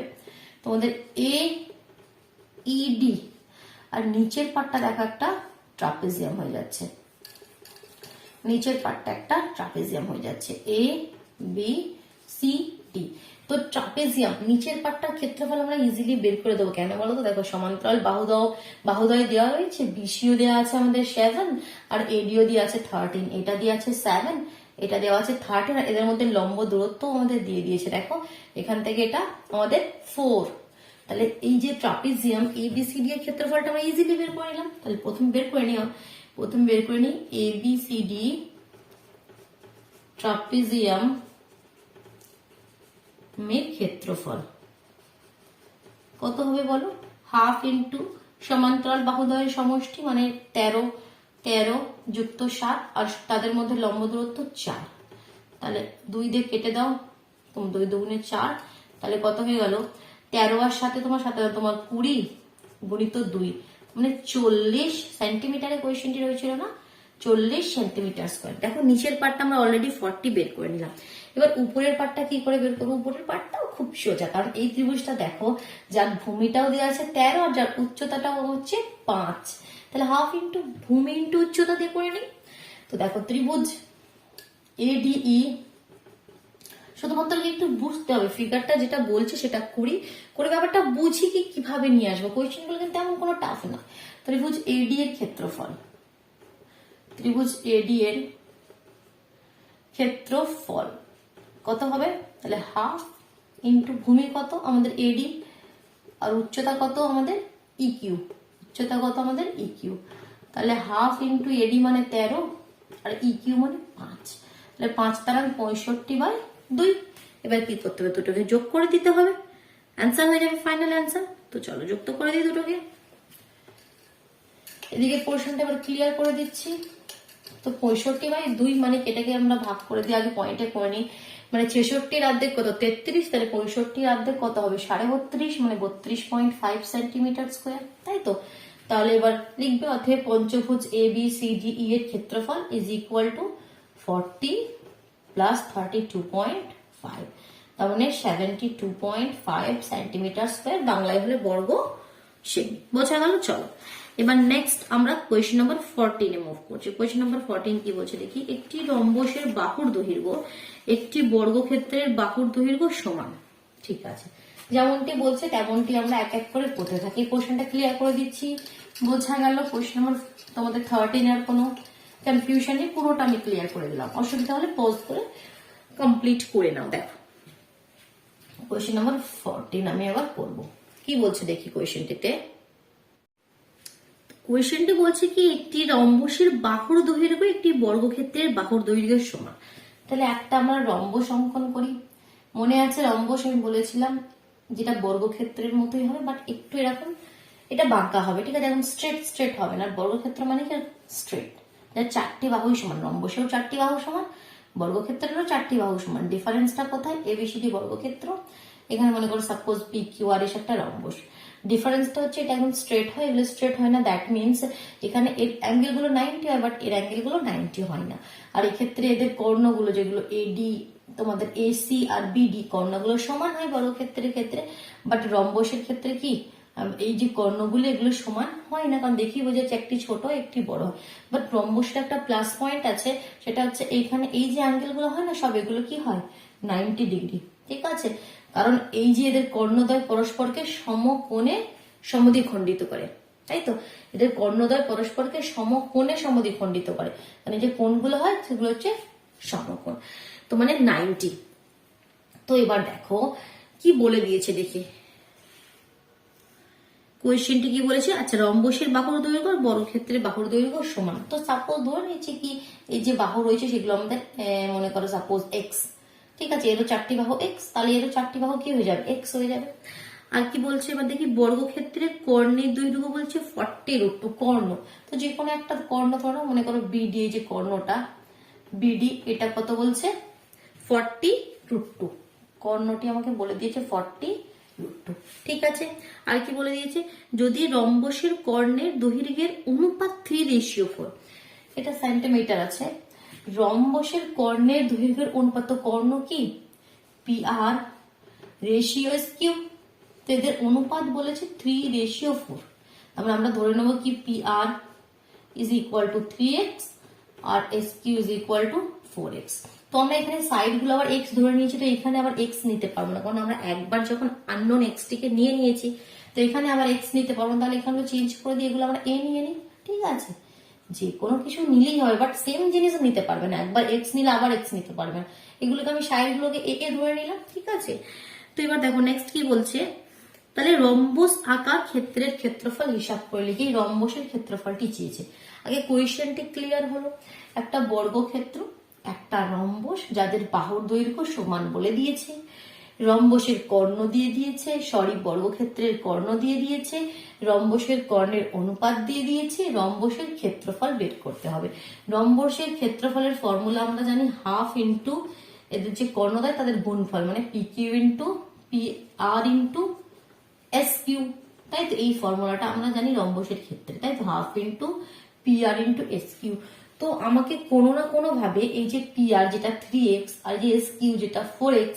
তোমাদের এ ইডি, আর নিচের পার্টটা দেখো একটা ট্রাপিজিয়াম হয়ে যাচ্ছে, নিচের পার্টটা একটা ট্রাপিজিয়াম হয়ে যাচ্ছে, এ বি সি ডি। তো ট্রাপিজিয়াম নিচের পার্টটার ক্ষেত্রফল আমরা ইজিলি বের করে দেবো। কেন বলো তো, দেখো সমান্তরাল বাহুদ্বয় দেওয়া রয়েছে, বিসিও দেওয়া আছে আমাদের 7 আর এডিও দেওয়া আছে 13, এটা দিয়ে আছে 7, এটা দেওয়া আছে 13, আর এদের মধ্যে লম্ব দূরত্ব আমাদের দিয়ে দিয়েছে। দেখো এখান থেকে এটা আমাদের 4, তাহলে এই যে ট্রাপিজিয়াম এবিসিডি এর ক্ষেত্রফলটা আমরা ইজিলি বের করে নিলাম। তাহলে প্রথম বের করে নিই এবিসিডি ট্রাপিজিয়াম এর ক্ষেত্রফল কত হবে বলো? হাফ ইন্টু সমান্তরাল বাহুদ্বয়ের সমষ্টি, মানে 13 যুক্ত 7, আর তাদের মধ্যে লম্ব দূরত্ব 4। তাহলে 2 দিয়ে কেটে দাও, 2 2 4, তাহলে কত হয়ে গেল? 13 আর সাথে তোমার 20 গুণিত 2, মানে 40 সেন্টিমিটারের কোয়েশ্চেনটি রয়েছিল না, 40 সেন্টিমিটার স্কোয়ার। দেখো নিচের পার্টটা আমরা অলরেডি 40 বের করে নিলাম। এবার উপরের পার্টটা কি করে বের করবো? উপরের পার্টটাও খুব সোজা, কারণ এই ত্রিভুজটা দেখো যার ভূমিটাও দেওয়া আছে 13 আর যার উচ্চতাটাও হচ্ছে 5, তাহলে হাফ ইন্টু ভূমি ইন্টু উচ্চতা দিয়ে করে নিই। তো দেখো ত্রিভুজ এডিই, শুধুমাত্র একটু বুঝতে হবে ফিগারটা যেটা বলছে সেটা করে ব্যাপারটা বুঝি কি কিভাবে নিয়ে আসবো। কোয়েশ্চেন গুলো কিন্তু তেমন কোনো টাফ না। ত্রিভুজ এডি এর ক্ষেত্রফল, ত্রিভুজ এডি এর ক্ষেত্রফল কত হবে? তাহলে হাফ ইন্টু ভূমি কত আমাদের এডি, আর উচ্চতা কত আমাদের ইকিউ, উচ্চতা কত আমাদের ইকিউ, তাহলে হাফ ইন্টু এডি মানে 13 আর ইকিউ মানে 5, তাহলে 5 দ্বারা 65/2। এবার কি করতে হবে? দুটোকে যোগ করে দিতে হবে, অ্যান্সার হয়ে যাবে ফাইনাল অ্যান্সার। তো চলো যুক্ত করে দিই দুটোকে। এদিকে পোর্শনটা এবার ক্লিয়ার করে দিচ্ছি। তো 65/2 মানে এটাকে আমরা ভাগ করে দিই, আগে পয়েন্টে করে নিই। মানে 66 অর্ধেক কত? 33, তাহলে 65 অর্ধেক কত হবে? 32.5, মানে 32.5 সেন্টিমিটার স্কোয়ার, তাই তো। তাহলে এবার লিখবে অতএব পঞ্চভুজ A B C D E এর ক্ষেত্রফল ইজ ইকুয়াল টু 40 প্লাস 32.5, তার মানে 72.5 সেন্টিমিটার স্কোয়ার, বাংলায় হলে বর্গ সেমি। বোঝা গেল? চলো এবার নেক্সট আমরা কোয়েশ্চেন নাম্বার 14 এ মুভ করছি। কোয়েশ্চেন নাম্বার 14 কি বলছে দেখি, একটি রম্বসের বাহুর দৈর্ঘ্য একটি বর্গক্ষেত্রের বাহুর দৈর্ঘ্য সমান। ঠিক আছে, যেমনটি বলছে তেমনটি আমরা এক এক করে করতে থাকি। কোয়েশ্চেনটা ক্লিয়ার করে দিচ্ছি, বোঝা গেল? কোয়েশ্চেন নাম্বার তোমাদের 13 এর কোনো কনফিউশন নেই, পুরোটা আমি ক্লিয়ার করে দিলাম। অসুবিধা হলে পজ করে কমপ্লিট করে নাও। দেখো কোয়েশ্চেন নাম্বার 14 আমি আবার করব। কি বলছে দেখি কোয়েশ্চেনটিতে। কোয়েশ্চেনটি বলছে কি, একটি রম্বসের বাহুর দৈর্ঘ্য একটি বর্গক্ষেত্রের বাহুর দৈর্ঘ্যের সমান। তাহলে একটা আমরা রম্বস অঙ্কন করি। মনে আছে রম্বস আমি বলেছিলাম যেটা বর্গক্ষেত্রের মতোই হবে, বাট একটু এরকম, এটা বাঁকা হবে। ঠিক আছে, একদম স্ট্রেট স্ট্রেট হবে না। বর্গক্ষেত্র মানে কি স্ট্রেট, চারটি বাহুই সমান। রম্বসেও চারটি বাহু সমান, বর্গক্ষেত্রেরও চারটি বাহু সমান। ডিফারেন্সটা কোথায়? এবিসিডি বর্গক্ষেত্র, এখানে মনে করো suppose P Q R S একটা রম্বস। ডিফারেন্সটা হচ্ছে এটা একদম স্ট্রেট হয়, এগুলো স্ট্রেট হয় না। দ্যাট মিনস এখানে এর অ্যাঙ্গেল গুলো 90 হয়, বাট এর অ্যাঙ্গেল গুলো 90 হয় না। আর এক্ষেত্রে এদের কর্ণগুলো যেগুলো এডি, তোমাদের এসি আর বিডি, কর্ণগুলো সমান হয় বর্গক্ষেত্রের ক্ষেত্রে। বাট রম্বসের ক্ষেত্রে কি এই যে কর্ণগুলো এগুলো সমান হয় না, কারণ দেখি বোঝা যাচ্ছে একটি ছোট একটি বড় হয়। বাট রম্বসের একটা প্লাস পয়েন্ট আছে, সেটা হচ্ছে এইখানে এই যে অ্যাঙ্গেল গুলো হয় না, সব এগুলো কি হয় 90 ডিগ্রি। ঠিক আছে, কারণ এই যে এদের কর্ণদ্বয় পরস্পরকে সমকোণে সমদ্বিখণ্ডিত করে, তাই তো? এদের কর্ণদ্বয় পরস্পরকে সমকোণে সমদ্বিখণ্ডিত করে, মানে যে কোণগুলো হয় সেগুলো হচ্ছে সমকোণ। তো মানে 90। তো এবার দেখো কি বলে দিয়েছে দেখি কোয়েশ্চেনটি কি বলেছে। আচ্ছা, রম্বসের বাহুর দৈর্ঘ্য আর বর্গক্ষেত্রের বাহুর দৈর্ঘ্য সমান। তো সাপোজ ধরে নিচ্ছি কি এই যে বাহু রয়েছে সেগুলো আমাদের মনে করো সাপোজ এক্স। ঠিক আছে, এরও চারটি বাহু এক্স, তাহলে এরও চারটি বাহু কি হয়ে যাবে? এক্স হয়ে যাবে। আর কি বলছে এবার দেখি, বর্গক্ষেত্রের কর্ণের দৈর্ঘ্য বলছে 40√2। কর্ণ, তো যে কোনো একটা কর্ণ ধরো, মনে করো বিডি, এই যে কর্ণটা বিডি, এটা কত বলছে? 40√2। কর্ণটি আমাকে বলে দিয়েছে 40√2। ঠিক আছে, আর কি বলে দিয়েছে, যদি রম্বসের কর্ণের দৈর্ঘ্যের অনুপাত 3:4, এটা সেন্টিমিটার আছে। রম্বসের কর্ণের দৈর্ঘ্যের অনুপাত, তো কর্ণ কি পি আর রেশিও এস কিউ, তো এদের অনুপাত বলেছে 3:4। তারপরে আমরা ধরে নেবো কি P R is equal to 3x আর S Q is equal to 4x। তো আমরা এখানে সাইড গুলো আবার এক্স ধরে নিয়েছি, তো এখানে আবার এক্স নিতে পারবো না, কারণ আমরা একবার যখন আননোন এক্স টিকে নিয়ে নিয়েছি, তো এখানে আবার এক্স নিতে পারবো না। তাহলে এখানে চেঞ্জ করে দিয়ে এগুলো আমরা এ নিয়ে নিই। ঠিক আছে, যে কোনো কিছু নিলেই হবে, বাট সেম জিনিস নিতে পারবে না। একবার এক্স নিলে আবার এক্স নিতে পারবে না। এগুলোকে আমি সাইড গুলোকে এ এ ধরে নিলাম। ঠিক আছে, তো এবার দেখো নেক্সট কি বলছে। তাহলে রম্বস আঁকা ক্ষেত্রের ক্ষেত্রফল হিসাব করে লিখি। রম্বসের ক্ষেত্রফলটি চেয়েছে। আগে কোয়েশ্চেনটি ক্লিয়ার হলো, একটা বর্গক্ষেত্র, একটা রম্বস যাদের বাহুর দৈর্ঘ্য সমান বলে দিয়েছে, রম্বসের কর্ণ দিয়ে দিয়েছে, বর্গক্ষেত্রের কর্ণ দিয়ে দিয়েছে, রম্বসের কর্ণের অনুপাত দিয়ে দিয়েছে, রম্বসের ক্ষেত্রফল বের করতে হবে। রম্বসের ক্ষেত্রফলের ফর্মুলা আমরা জানি হাফ ইন্টু এদের যে কর্ণদ্বয় তাদের গুণফল, মানে P Q into P R into S Q. তাই তো এই ফর্মুলাটা আমরা জানি রম্বসের ক্ষেত্রে, তাই তো half into P R into S Q. তো আমাকে কোনো না কোনো ভাবে এই যে পি আর যেটা 3x আর যে এস কিউ যেটা 4x,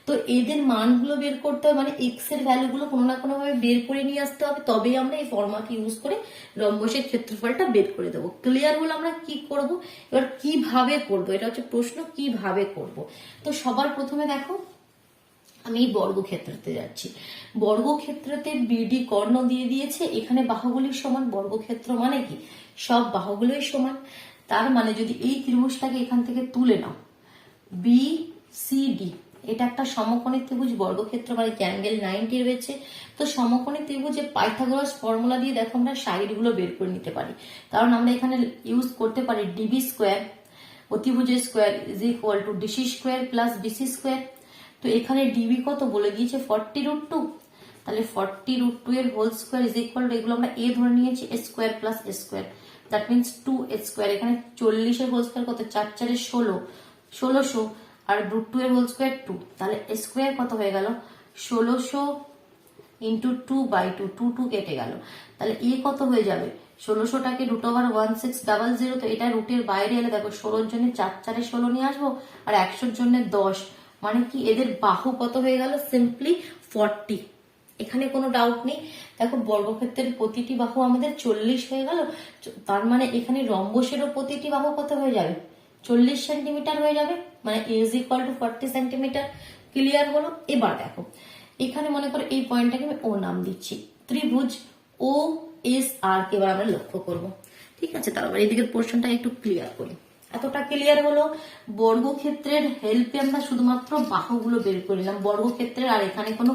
তো এদের মানগুলো বের করতে হবে, মানে এক্স এর ভ্যালুগুলো কোনো না কোনো ভাবে বের করে নিয়ে আসতে হবে, তবেই আমরা এই ফর্মুলাকে ইউজ করে রম্বসের ক্ষেত্রফলটা বের করে দেবো। ক্লিয়ার হলো আমরা কি করব। এবার কিভাবে করব, এটা হচ্ছে প্রশ্ন, কিভাবে করব। তো সবার প্রথমে দেখো আমি বর্গক্ষেত্রতে যাচ্ছি। বর্গক্ষেত্রতে বিডি কর্ণ দিয়ে দিয়েছে, এখানে বাহুগুলি সমান। বর্গক্ষেত্র মানে কি সব বাহুগুলোই সমান। তার মানে যদি এই ত্রিভুজটাকে এখান থেকে তুলে নাও, বি সি ডি, এটা একটা সমকোণী ত্রিভুজ। বর্গক্ষেত্র মানে অ্যাঙ্গেল 90 রয়েছে। তো সমকোণী ত্রিভুজে পাইথাগোরাস ফর্মুলা দিয়ে দেখো আমরা সাইড গুলো বের করে নিতে পারি, কারণ আমরা এখানে ইউজ করতে পারি ডিবি স্কোয়ার, অতিভুজের square is equal to DC square plus BC square. তো এখানে ডিবি কত বলে দিয়েছে 40√2, তাহলে 40√2 এর whole square is equal to, এগুলো আমরা এ ধরে নিয়েছি, a square plus a square, that means 2 square. এখানে 40 এর হোল স্কোয়ার কত, 4 4 16, 1600, আর √2 এর হোল স্কোয়ার 2, তাহলে স্কোয়ার কত হয়ে গেল 1600 ইন্টু 2/2, 2 2 কেটে গেল। তাহলে এ কত হয়ে যাবে 1600টাকে √1600, তো এটা রুটের বাইরে এলে দেখো 16 জন্য 4 4 16 নিয়ে আসবো, আর 100 জন্য 10, মানে কি এদের বাহু কত হয়ে গেল সিম্পলি 40। এখানে কোনো ডাউট নেই। দেখো বর্গক্ষেত্রের প্রতিটি বাহু আমাদের 40 হয়ে গেল, তার মানে এখানে রম্বসেরও প্রতিটি বাহু কত হয়ে যাবে, 40 সেন্টিমিটার হয়ে যাবে, মানে is equal two 40 centimetre. Clear হলো? এবার দেখো এখানে মনে করো এই পয়েন্টটাকে আমি ও নাম দিচ্ছি, ত্রিভুজ ও এস আর কে এবার আমরা লক্ষ্য করব। ঠিক আছে, তারপর এদিকের পোর্শনটা একটু ক্লিয়ার করি। এতটা ক্লিয়ার হলো? বর্গক্ষেত্রের হেল্পে আমরা শুধুমাত্র বাহুগুলো বের করলাম, বর্গক্ষেত্রের আর এখানে কোনো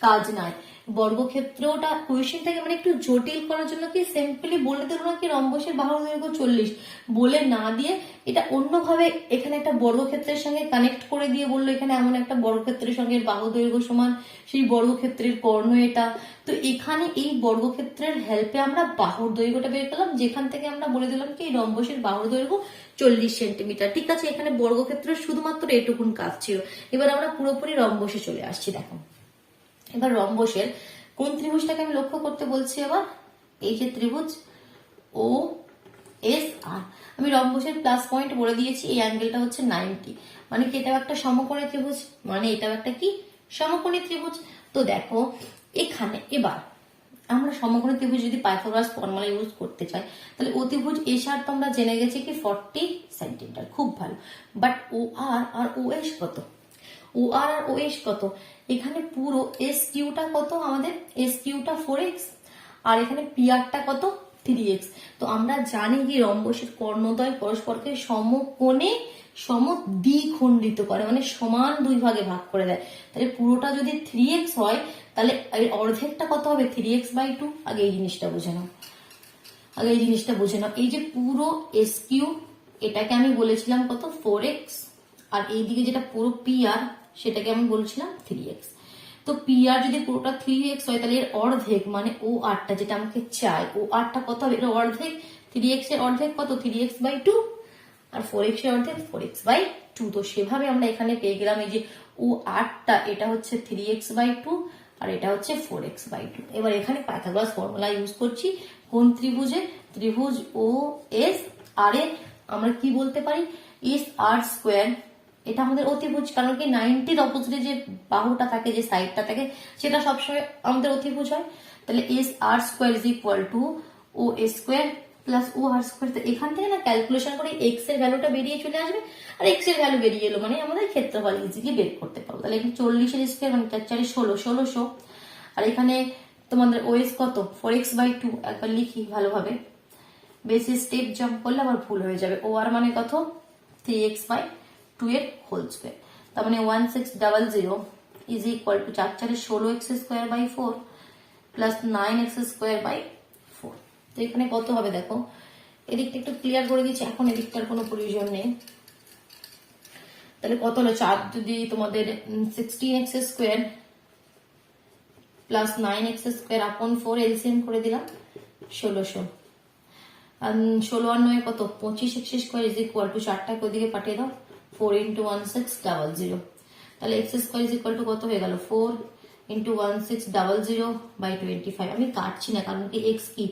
কাজ নাই। বর্গক্ষেত্রটা কোয়েশ্চেনটাকে মানে একটু জটিল করার জন্য কি সিম্পলি বলে দিল না কি রম্বসের বাহুর দৈর্ঘ্য 40, বলে না দিয়ে এটা অন্যভাবে এখানে একটা বর্গক্ষেত্রের সঙ্গে কানেক্ট করে দিয়ে বললো এখানে এমন একটা বর্গক্ষেত্রের সঙ্গে বাহু দৈর্ঘ্য সমান, সেই বর্গক্ষেত্রের কর্ণ এটা। তো এখানে এই বর্গক্ষেত্রের হেল্পে আমরা বাহুর দৈর্ঘ্যটা বের করলাম, যেখান থেকে আমরা বলে দিলাম কি রম্বসের বাহুর দৈর্ঘ্য 40 সেন্টিমিটার। ঠিক আছে, এখানে বর্গক্ষেত্রের শুধুমাত্র এটুকুন কাজ ছিল। এবার আমরা পুরোপুরি রম্বসে চলে আসছি। দেখো এবার রম্বসের কোন ত্রিভুজটাকে আমি লক্ষ্য করতে বলছি, এবার এই যে ত্রিভুজ ও এস আর, আমি রম্বসের প্লাস পয়েন্ট বলে দিয়েছি, এই অ্যাঙ্গেলটা হচ্ছে 90, মানে কি এটাও একটা সমকোণী ত্রিভুজ, মানে এটাও একটা কি সমকোণী ত্রিভুজ। তো দেখো এখানে এবার আমরা সমকোণী ত্রিভুজ যদি পাইথাগোরাস ফর্মুলা ইউজ করতে চাই, তাহলে অতিভুজ এস আর তো আমরা জেনে গেছি কি 40 সেন্টিমিটার, খুব ভালো। But O R R O S কত, ও আর আর ও এস কত, এখানে পুরো এস কিউটা কত, আমাদের এস কিউটা 4x, আর এখানে পি আরটা কত 3x। তো আমরা জানি কি রম্বসের কর্ণদ্বয় পরস্পরকে সমকোণে সমদ্বিখণ্ডিত করে, মানে সমান দুই ভাগে ভাগ করে দেয়। তাহলে পুরোটা যদি 3x হয় তাহলে এর অর্ধেকটা কত হবে 3x/2। আগে এই জিনিসটা বুঝে নাও, এই যে পুরো এস কিউ এটাকে আমি বলেছিলাম কত 4x, আর এইদিকে যেটা পুরো পি আর সেটাকে আমি বলছিলাম 3x। তো পি আর যদি পুরোটা 3x হয় তাহলে এর অর্ধেক মানে ও আরটা যেটা আমাকে চাই, ও আরটা কত হবে, এর অর্ধেক 3x এর অর্ধেক কত 3x/2, আর 4x এর অর্ধেক 4x/2। তো সেভাবে আমরা এখানে পেয়ে গেলাম এই যে ও আরটা এটা হচ্ছে 3x/2 আর এটা হচ্ছে 4x/2। এবার এখানে পাইথাগোরাস ফর্মুলা ইউজ করছি কোন ত্রিভুজে, ত্রিভুজ ও এস আর এ আমরা কি বলতে পারি, এস আর স্কোয়ার, এটা আমাদের অতিভুজ, কারণ কি 90 অপোজিটে যে বাহুটা থাকে, যে সাইডটা থাকে সেটা সবসময় আমাদের অতিভুজ হয়। তাহলে S R square is equal to O S square plus O R square. তো এখান থেকে না ক্যালকুলেশন করে এক্স এর ভ্যালুটা বেরিয়ে চলে আসবে, আর এক্স এর ভ্যালু বেরিয়ে এলো মানে আমাদের ক্ষেত্রফল ইজিলি বের করতে পারবো। তাহলে এখানে 40 এর স্কোয়ার মানে 4 1600, আর এখানে তোমাদের ওএস কত 4x/2, একবার লিখি ভালোভাবে, বেশি স্টেপ জাম্প করলে আবার ভুল হয়ে যাবে। ও আর মানে কত 3x/2 এর হোল স্কোয়ার, তার মানে 1600 is equal two 4 4 16x²/4 plus 9x²/4। তো এখানে কত হবে দেখো, এদিকটা একটু ক্লিয়ার করে দিচ্ছি, এখন এদিকটার কোনো প্রয়োজন নেই। তাহলে কত হলো 4 যদি তোমাদের 16x² প্লাস 9x²/4 এলসিএম করে দিলাম 1600, 16 আর 9 কত 25x² ইজ ইকুয়াল টু 4টাকে ওদিকে পাঠিয়ে দাও 4 × 1600, তাহলে x² ইজ ইকুয়াল টু কত হয়ে গেল 4 × 1600/25। আমি কাটছি না কারণ কি x কি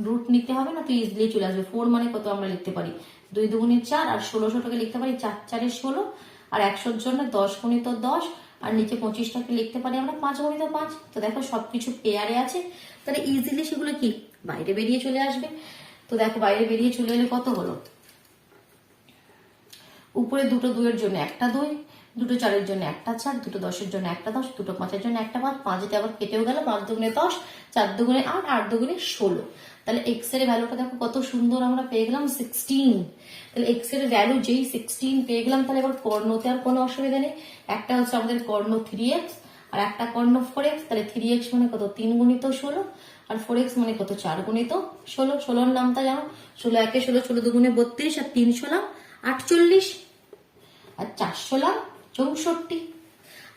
রুট নিতে হবে না, তো ইজিলি চলে আসবে। 4 মানে কত আমরা লিখতে পারি 2 2 4, আর 1600টাকে লিখতে পারি 4 4 16, আর 100 এর জন্য 10 × 10, আর নিচে 25টাকে লিখতে পারি আমরা 5 × 5। তো দেখো সবকিছু পেয়ারে আছে, তাহলে ইজিলি সেগুলো কি বাইরে বেরিয়ে চলে আসবে। তো দেখো বাইরে বেরিয়ে চলে এলে কত হলো, উপরে দুটো 2 এর জন্য একটা 2, দুটো 4 এর জন্য একটা 4, দুটো 10 এর জন্য একটা 10, দুটো 5 এর জন্য একটা 5, 5 আবার কেটেও গেল, 5 দুগুণে 10, 4 দুগুণে 8, 8 দুগুণে 16। তাহলে এক্স এর ভ্যালুটা দেখো কত সুন্দর আমরা পেয়ে গেলাম 16। তাহলে এক্স এর ভ্যালু যেই 16 পেয়ে গেলাম, তাহলে এবার কর্ণতে আর কোনো অসুবিধা নেই। একটা হচ্ছে আমাদের কর্ণ 3x আর একটা কর্ণ 4x, তাহলে 3x মানে কত 3 × 16, আর 4x মানে কত 4 × 16। 16 নামটা জানো, 16 1 16, 16 2 32, আর 3 16 48, আর 4 16 64,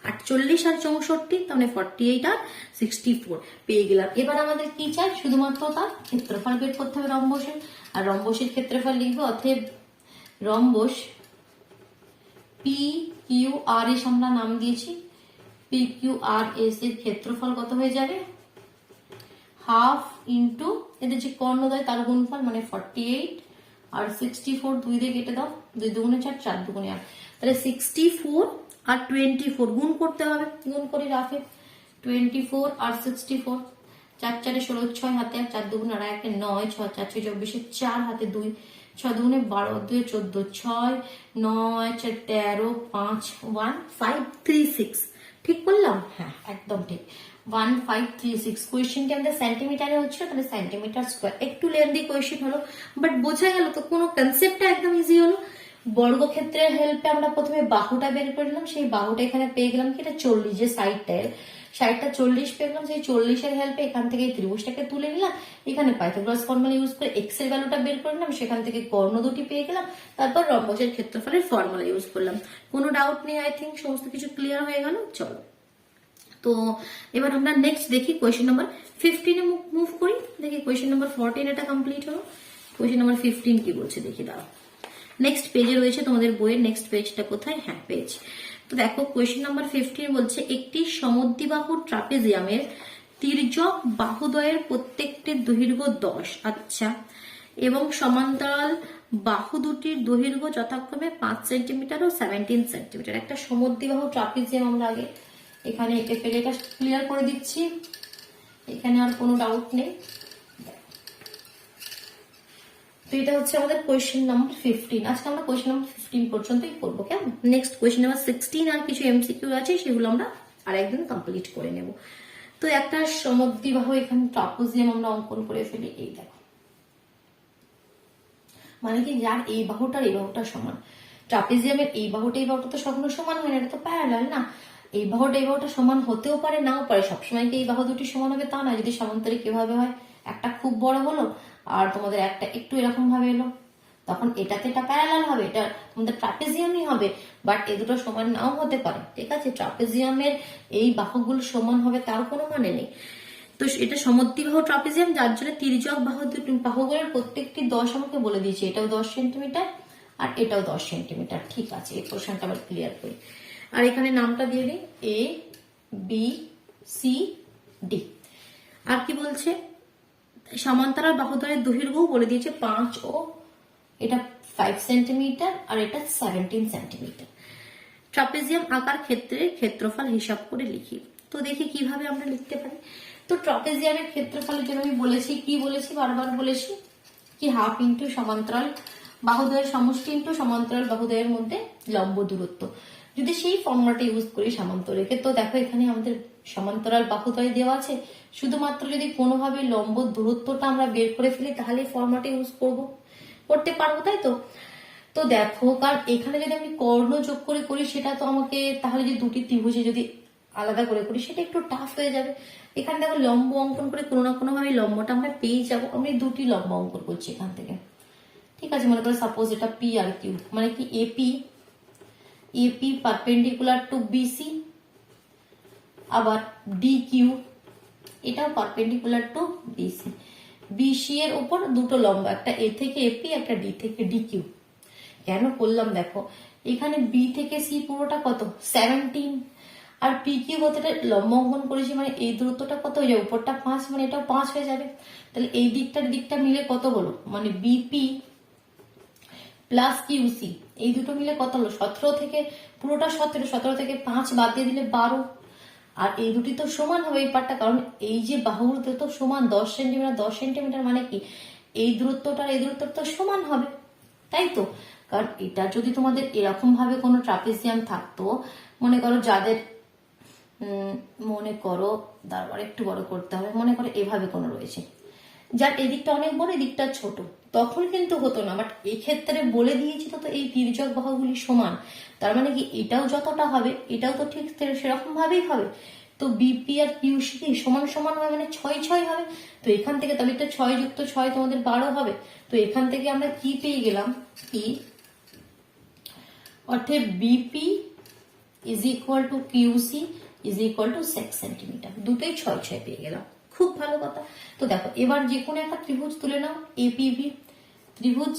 48 আর 64, তাহলে 48 আর 64 পেয়ে গেলাম। এবার আমাদের কি চাই, শুধুমাত্র তার ক্ষেত্রফল বের করতে হবে রম্বসের, আর রম্বসের ক্ষেত্রফল লিখবো, অতএব rhombus P Q R S আমরা নাম দিয়েছি, পি কিউ আর এস এর ক্ষেত্রফল কত হয়ে যাবে হাফ ইন্টু এদের যে কর্ণদ্বয় তার গুণফল মানে 48 আর 64, 2 দিয়ে কেটে দাও, 2 দুগুণে 4, 4 দুগুণে 8, তাহলে 64 আর 24 গুণ করতে হবে, গুণ করি রাফে 24 আর 64, 4 4 16, 6 হাতে 1, 4 2 আর 1 9, 6 4 6 24, 4 হাতে 2, 6 2 12, 2 14, 6 9 4 13, 5 1 5 3 6, ঠিক বললাম? হ্যাঁ একদম ঠিক, 1536। কোয়েশ্চেনটি আমাদের সেন্টিমিটারে হচ্ছিল, তাহলে সেন্টিমিটার স্কোয়ার। একটু লেন্দি কোয়েশ্চেন হলো, বাট বোঝা গেল তো, কোনো কনসেপ্টটা একদম ইজি হলো। বর্গক্ষেত্রের হেল্পে আমরা প্রথমে বাহুটা বের করে নিলাম, সেই বাহুটা এখানে পেয়ে গেলাম কি, এটা 40, যে সাইডটা 40 পেয়ে গেলাম, সেই 40-এর হেল্পে এখান থেকে এই ত্রিভুজটাকে তুলে নিলাম, এখানে পাইথাগোরাস ফর্মুলা ইউজ করে এক্স এর ভ্যালুটা বের করে নিলাম, সেখান থেকে কর্ণ দুটি পেয়ে গেলাম, তারপর রম্বসের ক্ষেত্রফলের ফর্মুলা ইউজ করলাম। কোনো ডাউট নেই, আই থিঙ্ক সমস্ত কিছু ক্লিয়ার হয়ে গেল। চলো, তো এবার আমরা নেক্সট দেখি কোয়েশ্চেন নাম্বার 15 এ মুভ করি। দেখি কোয়েশ্চেন নাম্বার 14 এটা কমপ্লিট হলো, কোয়েশ্চেন নাম্বার 15 কি বলছে দেখি, দাঁড়াও। নেক্সট পেজে রয়েছে তোমাদের বইয়ের, নেক্সট পেজটা কোথায়, হ্যাঁ পেজ। তো দেখো কোয়েশ্চেন নাম্বার 15 বলছে, একটি সমদ্বিবাহু ট্রাপিজিয়ামের তির্যক বাহুদ্বয়ের প্রত্যেকটির দৈর্ঘ্য 10, আচ্ছা, এবং সমান্তরাল বাহু দুটির দৈর্ঘ্য যথাক্রমে 5 সেন্টিমিটার ও 17 সেন্টিমিটার। একটা সমদ্বিবাহু ট্রাপিজিয়াম আমরা আগে এখানে এঁকে ফেলে এটা ক্লিয়ার করে দিচ্ছি, এখানে আর কোনো ডাউট নেই। তো এটা হচ্ছে আমাদের কোয়েশ্চেন নাম্বার 15। আজকে আমরা কোয়েশ্চেন নাম্বার 15 পর্যন্তই করবো, কেমন? নেক্সট কোয়েশ্চেন নাম্বার 16 আর কিছু এমসিকিউ আছে, সেগুলো আমরা আরেকদিন কমপ্লিট করে নেব। তো একটা সমদ্বিবাহু এখানে ট্রাপিজিয়াম আমরা অঙ্কন করে ফেলি, এই দেখো, মানে কি, যার এই বাহুটার এই বাহুটা সমান। ট্রাপিজিয়ামের এই বাহুটা এই বাহুটা তো কখনো সমান হয় না, এটা তো প্যারালাল না। এই বাহুটা এই বাহুটা সমান হতেও পারে, নাও পারে, সবসময় কি এই বাহু দুটি সমান হবে তা না। যদি সমান্তরিক কিভাবে হয়, একটা খুব বড় হলো আর তোমাদের একটা একটু এরকম ভাবে এলো, তখন এটাতে এটা প্যারালাল হবে, এটা তোমাদের ট্রাপিজিয়ামই হবে। বাট এ দুটো সমান নাও হতে পারে, ঠিক আছে? ট্রাপিজিয়ামের এই বাহুগুলো সমান হবে তার কোনো মানে নেই। তো এটা সমদ্বিবাহু ট্রাপিজিয়াম, যার জন্য তির্যক বাহুগুলোর প্রত্যেকটি 10 আমাকে বলে দিয়েছে, এটাও 10 সেন্টিমিটার আর এটাও 10 সেন্টিমিটার। ঠিক আছে, এই পোর্শনটা আবার ক্লিয়ার করি। আর এখানে নামটা দিয়ে দিই, এ বি সি ডি। আর কি বলছে, সমান্তরাল বাহুদ্বয়ের দৈর্ঘ্য বলে দিয়েছে 5 ও এটা 5 সেন্টিমিটার আর এটা 17 সেন্টিমিটার। ট্রাপিজিয়াম আকার ক্ষেত্রে ক্ষেত্রফল হিসাব করে লিখি। তো দেখি কিভাবে আমরা লিখতে পারি। তো ট্রাপিজিয়ামের ক্ষেত্রফলের জন্য আমি বলেছি, কি বলেছি, বারবার বলেছি কি, হাফ ইন্টু সমান্তরাল বাহুদ্বয়ের সমষ্টি ইন্টু সমান্তরাল বাহুদ্বয়ের মধ্যে লম্ব দূরত্ব। যদি সেই ফর্মুলাটা ইউজ করি সামান্তরিকে, তো দেখো এখানে আমাদের সমান্তরাল বাহুদ্বয় দেওয়া আছে, শুধুমাত্র যদি কোনোভাবে লম্ব দূরত্বটা আমরা বের করে ফেলি তাহলে ফর্মুলাটা ইউজ করতে পারবো, তাই তো? তো দেখো, কারণ এখানে যদি আমি কর্ণ যোগ করে করি সেটা তো আমাকে, তাহলে যে দুটি ত্রিভুজে যদি আলাদা করে করি সেটা একটু টাফ হয়ে যাবে। এখানে দেখো লম্ব অঙ্কন করে কোনো না কোনো ভাবে লম্বটা আমরা পেয়ে যাবো। আমি দুটি লম্ব অঙ্কন করছি এখান থেকে, ঠিক আছে? মনে করো সাপোজ এটা পি আর কিউ, মানে কি এপি পারপেন্ডিকুলার টু বিসি, আবার ডি কিউ এটাও পারপেন্ডিকুলার টু বিসি। বিসি এর উপর দুটো লম্ব, একটা এ থেকে এপি, একটা ডি থেকে ডি কিউ। কেন করলাম দেখো, এখানে বি থেকে সি পুরোটা কত, 17, আর পি কিউ কতটা লম্ব অঙ্কন করেছি, মানে এই দূরত্বটা কত হয়ে যাবে, উপরটা 5, মানে এটাও 5 হয়ে যাবে। তাহলে এই দিকটা মিলে কত হলো, মানে বিপি প্লাস কিউসি, এই দুটো মিলে কত হলো, 17 থেকে পুরোটা 17 থেকে 5 বাদ দিয়ে দিলে 12। আর এই দুটি তো সমান হবে এই পার্টটা, কারণ এই যে বাহুগুলো তো সমান, 10 সেন্টিমিটার 10 সেন্টিমিটার, মানে কি এই দূরত্বটা এই দূরত্বটা তো সমান হবে, তাই তো? কারণ এটা যদি তোমাদের এরকম ভাবে কোনো ট্রাপিজিয়াম থাকতো, মনে করো যাদের মনে করো, দাঁড়াও একটু বড় করতে হবে, মনে করো এভাবে কোনো রয়েছে যার এদিকটা অনেক বড় এদিকটা ছোট, তখন কিন্তু হতো না। বাট এই ক্ষেত্রে বলে দিয়েছি তো এই তির্যক বাহুগুলি সমান, তার মানে কি এটাও যতটা হবে এটাও তো ঠিক সেরকম ভাবেই হবে। তো বিপি আর কিউসি কি সমান সমান হবে, মানে 6 হবে। তো এখান থেকে তবে তো 6 যুক্ত 6 তোমাদের 12 হবে। তো এখান থেকে আমরা কি পেয়ে গেলাম, কি অর্থাৎ BP is equal two QC is equal two 6 centimetre, দুটোই 6 পেয়ে গেলাম। খুব ভালো কথা। তো দেখো এবার যে কোনো একটা ত্রিভুজ তুলে নাও, এপিবি ত্রিভুজ,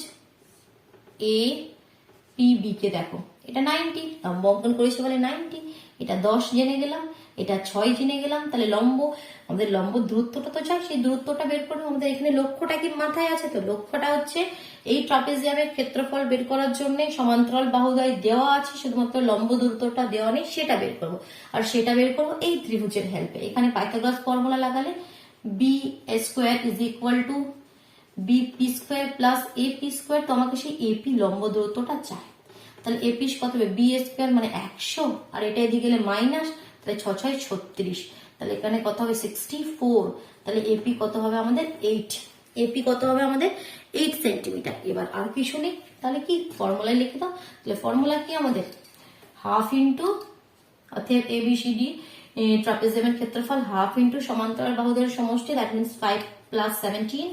এ পি বি কে দেখো এটা 90, লম্ব অঙ্কন করেছে বলে 90, এটা 10 জেনে গেলাম। এটা 6 জেনে গেলাম। তাহলে লম্ব, আমাদের লম্ব দূরত্বটা তো চাই, সেই দূরত্বটা বের করবো। আমাদের এখানে লক্ষ্যটা কি মাথায় আছে? তো লক্ষ্যটা হচ্ছে এই ট্রাপিজিয়ামের ক্ষেত্রফল বের করার জন্য সমান্তরাল বাহুদ্বয় দেওয়া আছে, শুধুমাত্র লম্ব দূরত্বটা দেওয়া নেই, সেটা বের করবো। আর সেটা বের করবো এই ত্রিভুজের হেল্পে। এখানে পাইথাগোরাস ফর্মুলা লাগালে B square is equal to BP square plus AP square. তো আমাকে সেই এপি লম্ব দূরত্বটা চাই। তাহলে এপি কত হবে? বি স্কোয়ার মানে 100, আর এটা এদিকে গেলে মাইনাস, তাহলে 6 6 36, তাহলে এখানে কত হবে? 64। তাহলে এপি কত হবে আমাদের? 8। এপি কত হবে আমাদের? 8 সেন্টিমিটার। এবার আর কিছু নেই, তাহলে কি ফর্মুলায় লিখে দাও। তাহলে ফর্মুলা কি আমাদের? হাফ ইন্টু, অর্থাৎ এবিসিডি ট্রাপিজিয়ামের ক্ষেত্রফল হাফ ইন্টু সমান্তরাল বাহুদের সমষ্টি, দ্যাট মিনস 5 প্লাস 17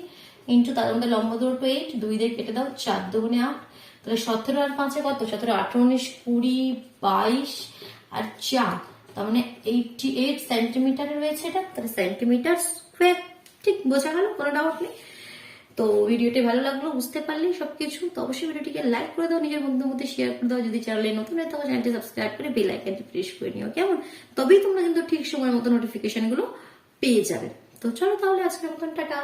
ইন্টু তার মধ্যে লম্ব দূরত্ব 8, 2 দিয়ে কেটে দাও, 4 দুগুণে 8, তাহলে 17 আর 5 কত? 17 18 19 20 22 আর 4, তার মানে 88 সেন্টিমিটার রয়েছে এটা। তাহলে সেন্টিমিটার স্কোয়ার। ঠিক বোঝা গেল? কোনো ডাউট নেই। তো ভিডিওটি ভালো লাগলো, বুঝতে পারলে সবকিছু, তো অবশ্যই ভিডিওটিকে লাইক করে দাও, নিজের বন্ধুদের মধ্যে শেয়ার করে দাও। যদি চ্যানেলে নতুন হয় তবে চ্যানেলটি সাবস্ক্রাইব করে বেল আইকনটি প্রেস করে নিও, কেমন? তবেই তোমরা কিন্তু ঠিক সময় মতো নোটিফিকেশন গুলো পেয়ে যাবে। তো চলো তাহলে আজকের মতন টাটা।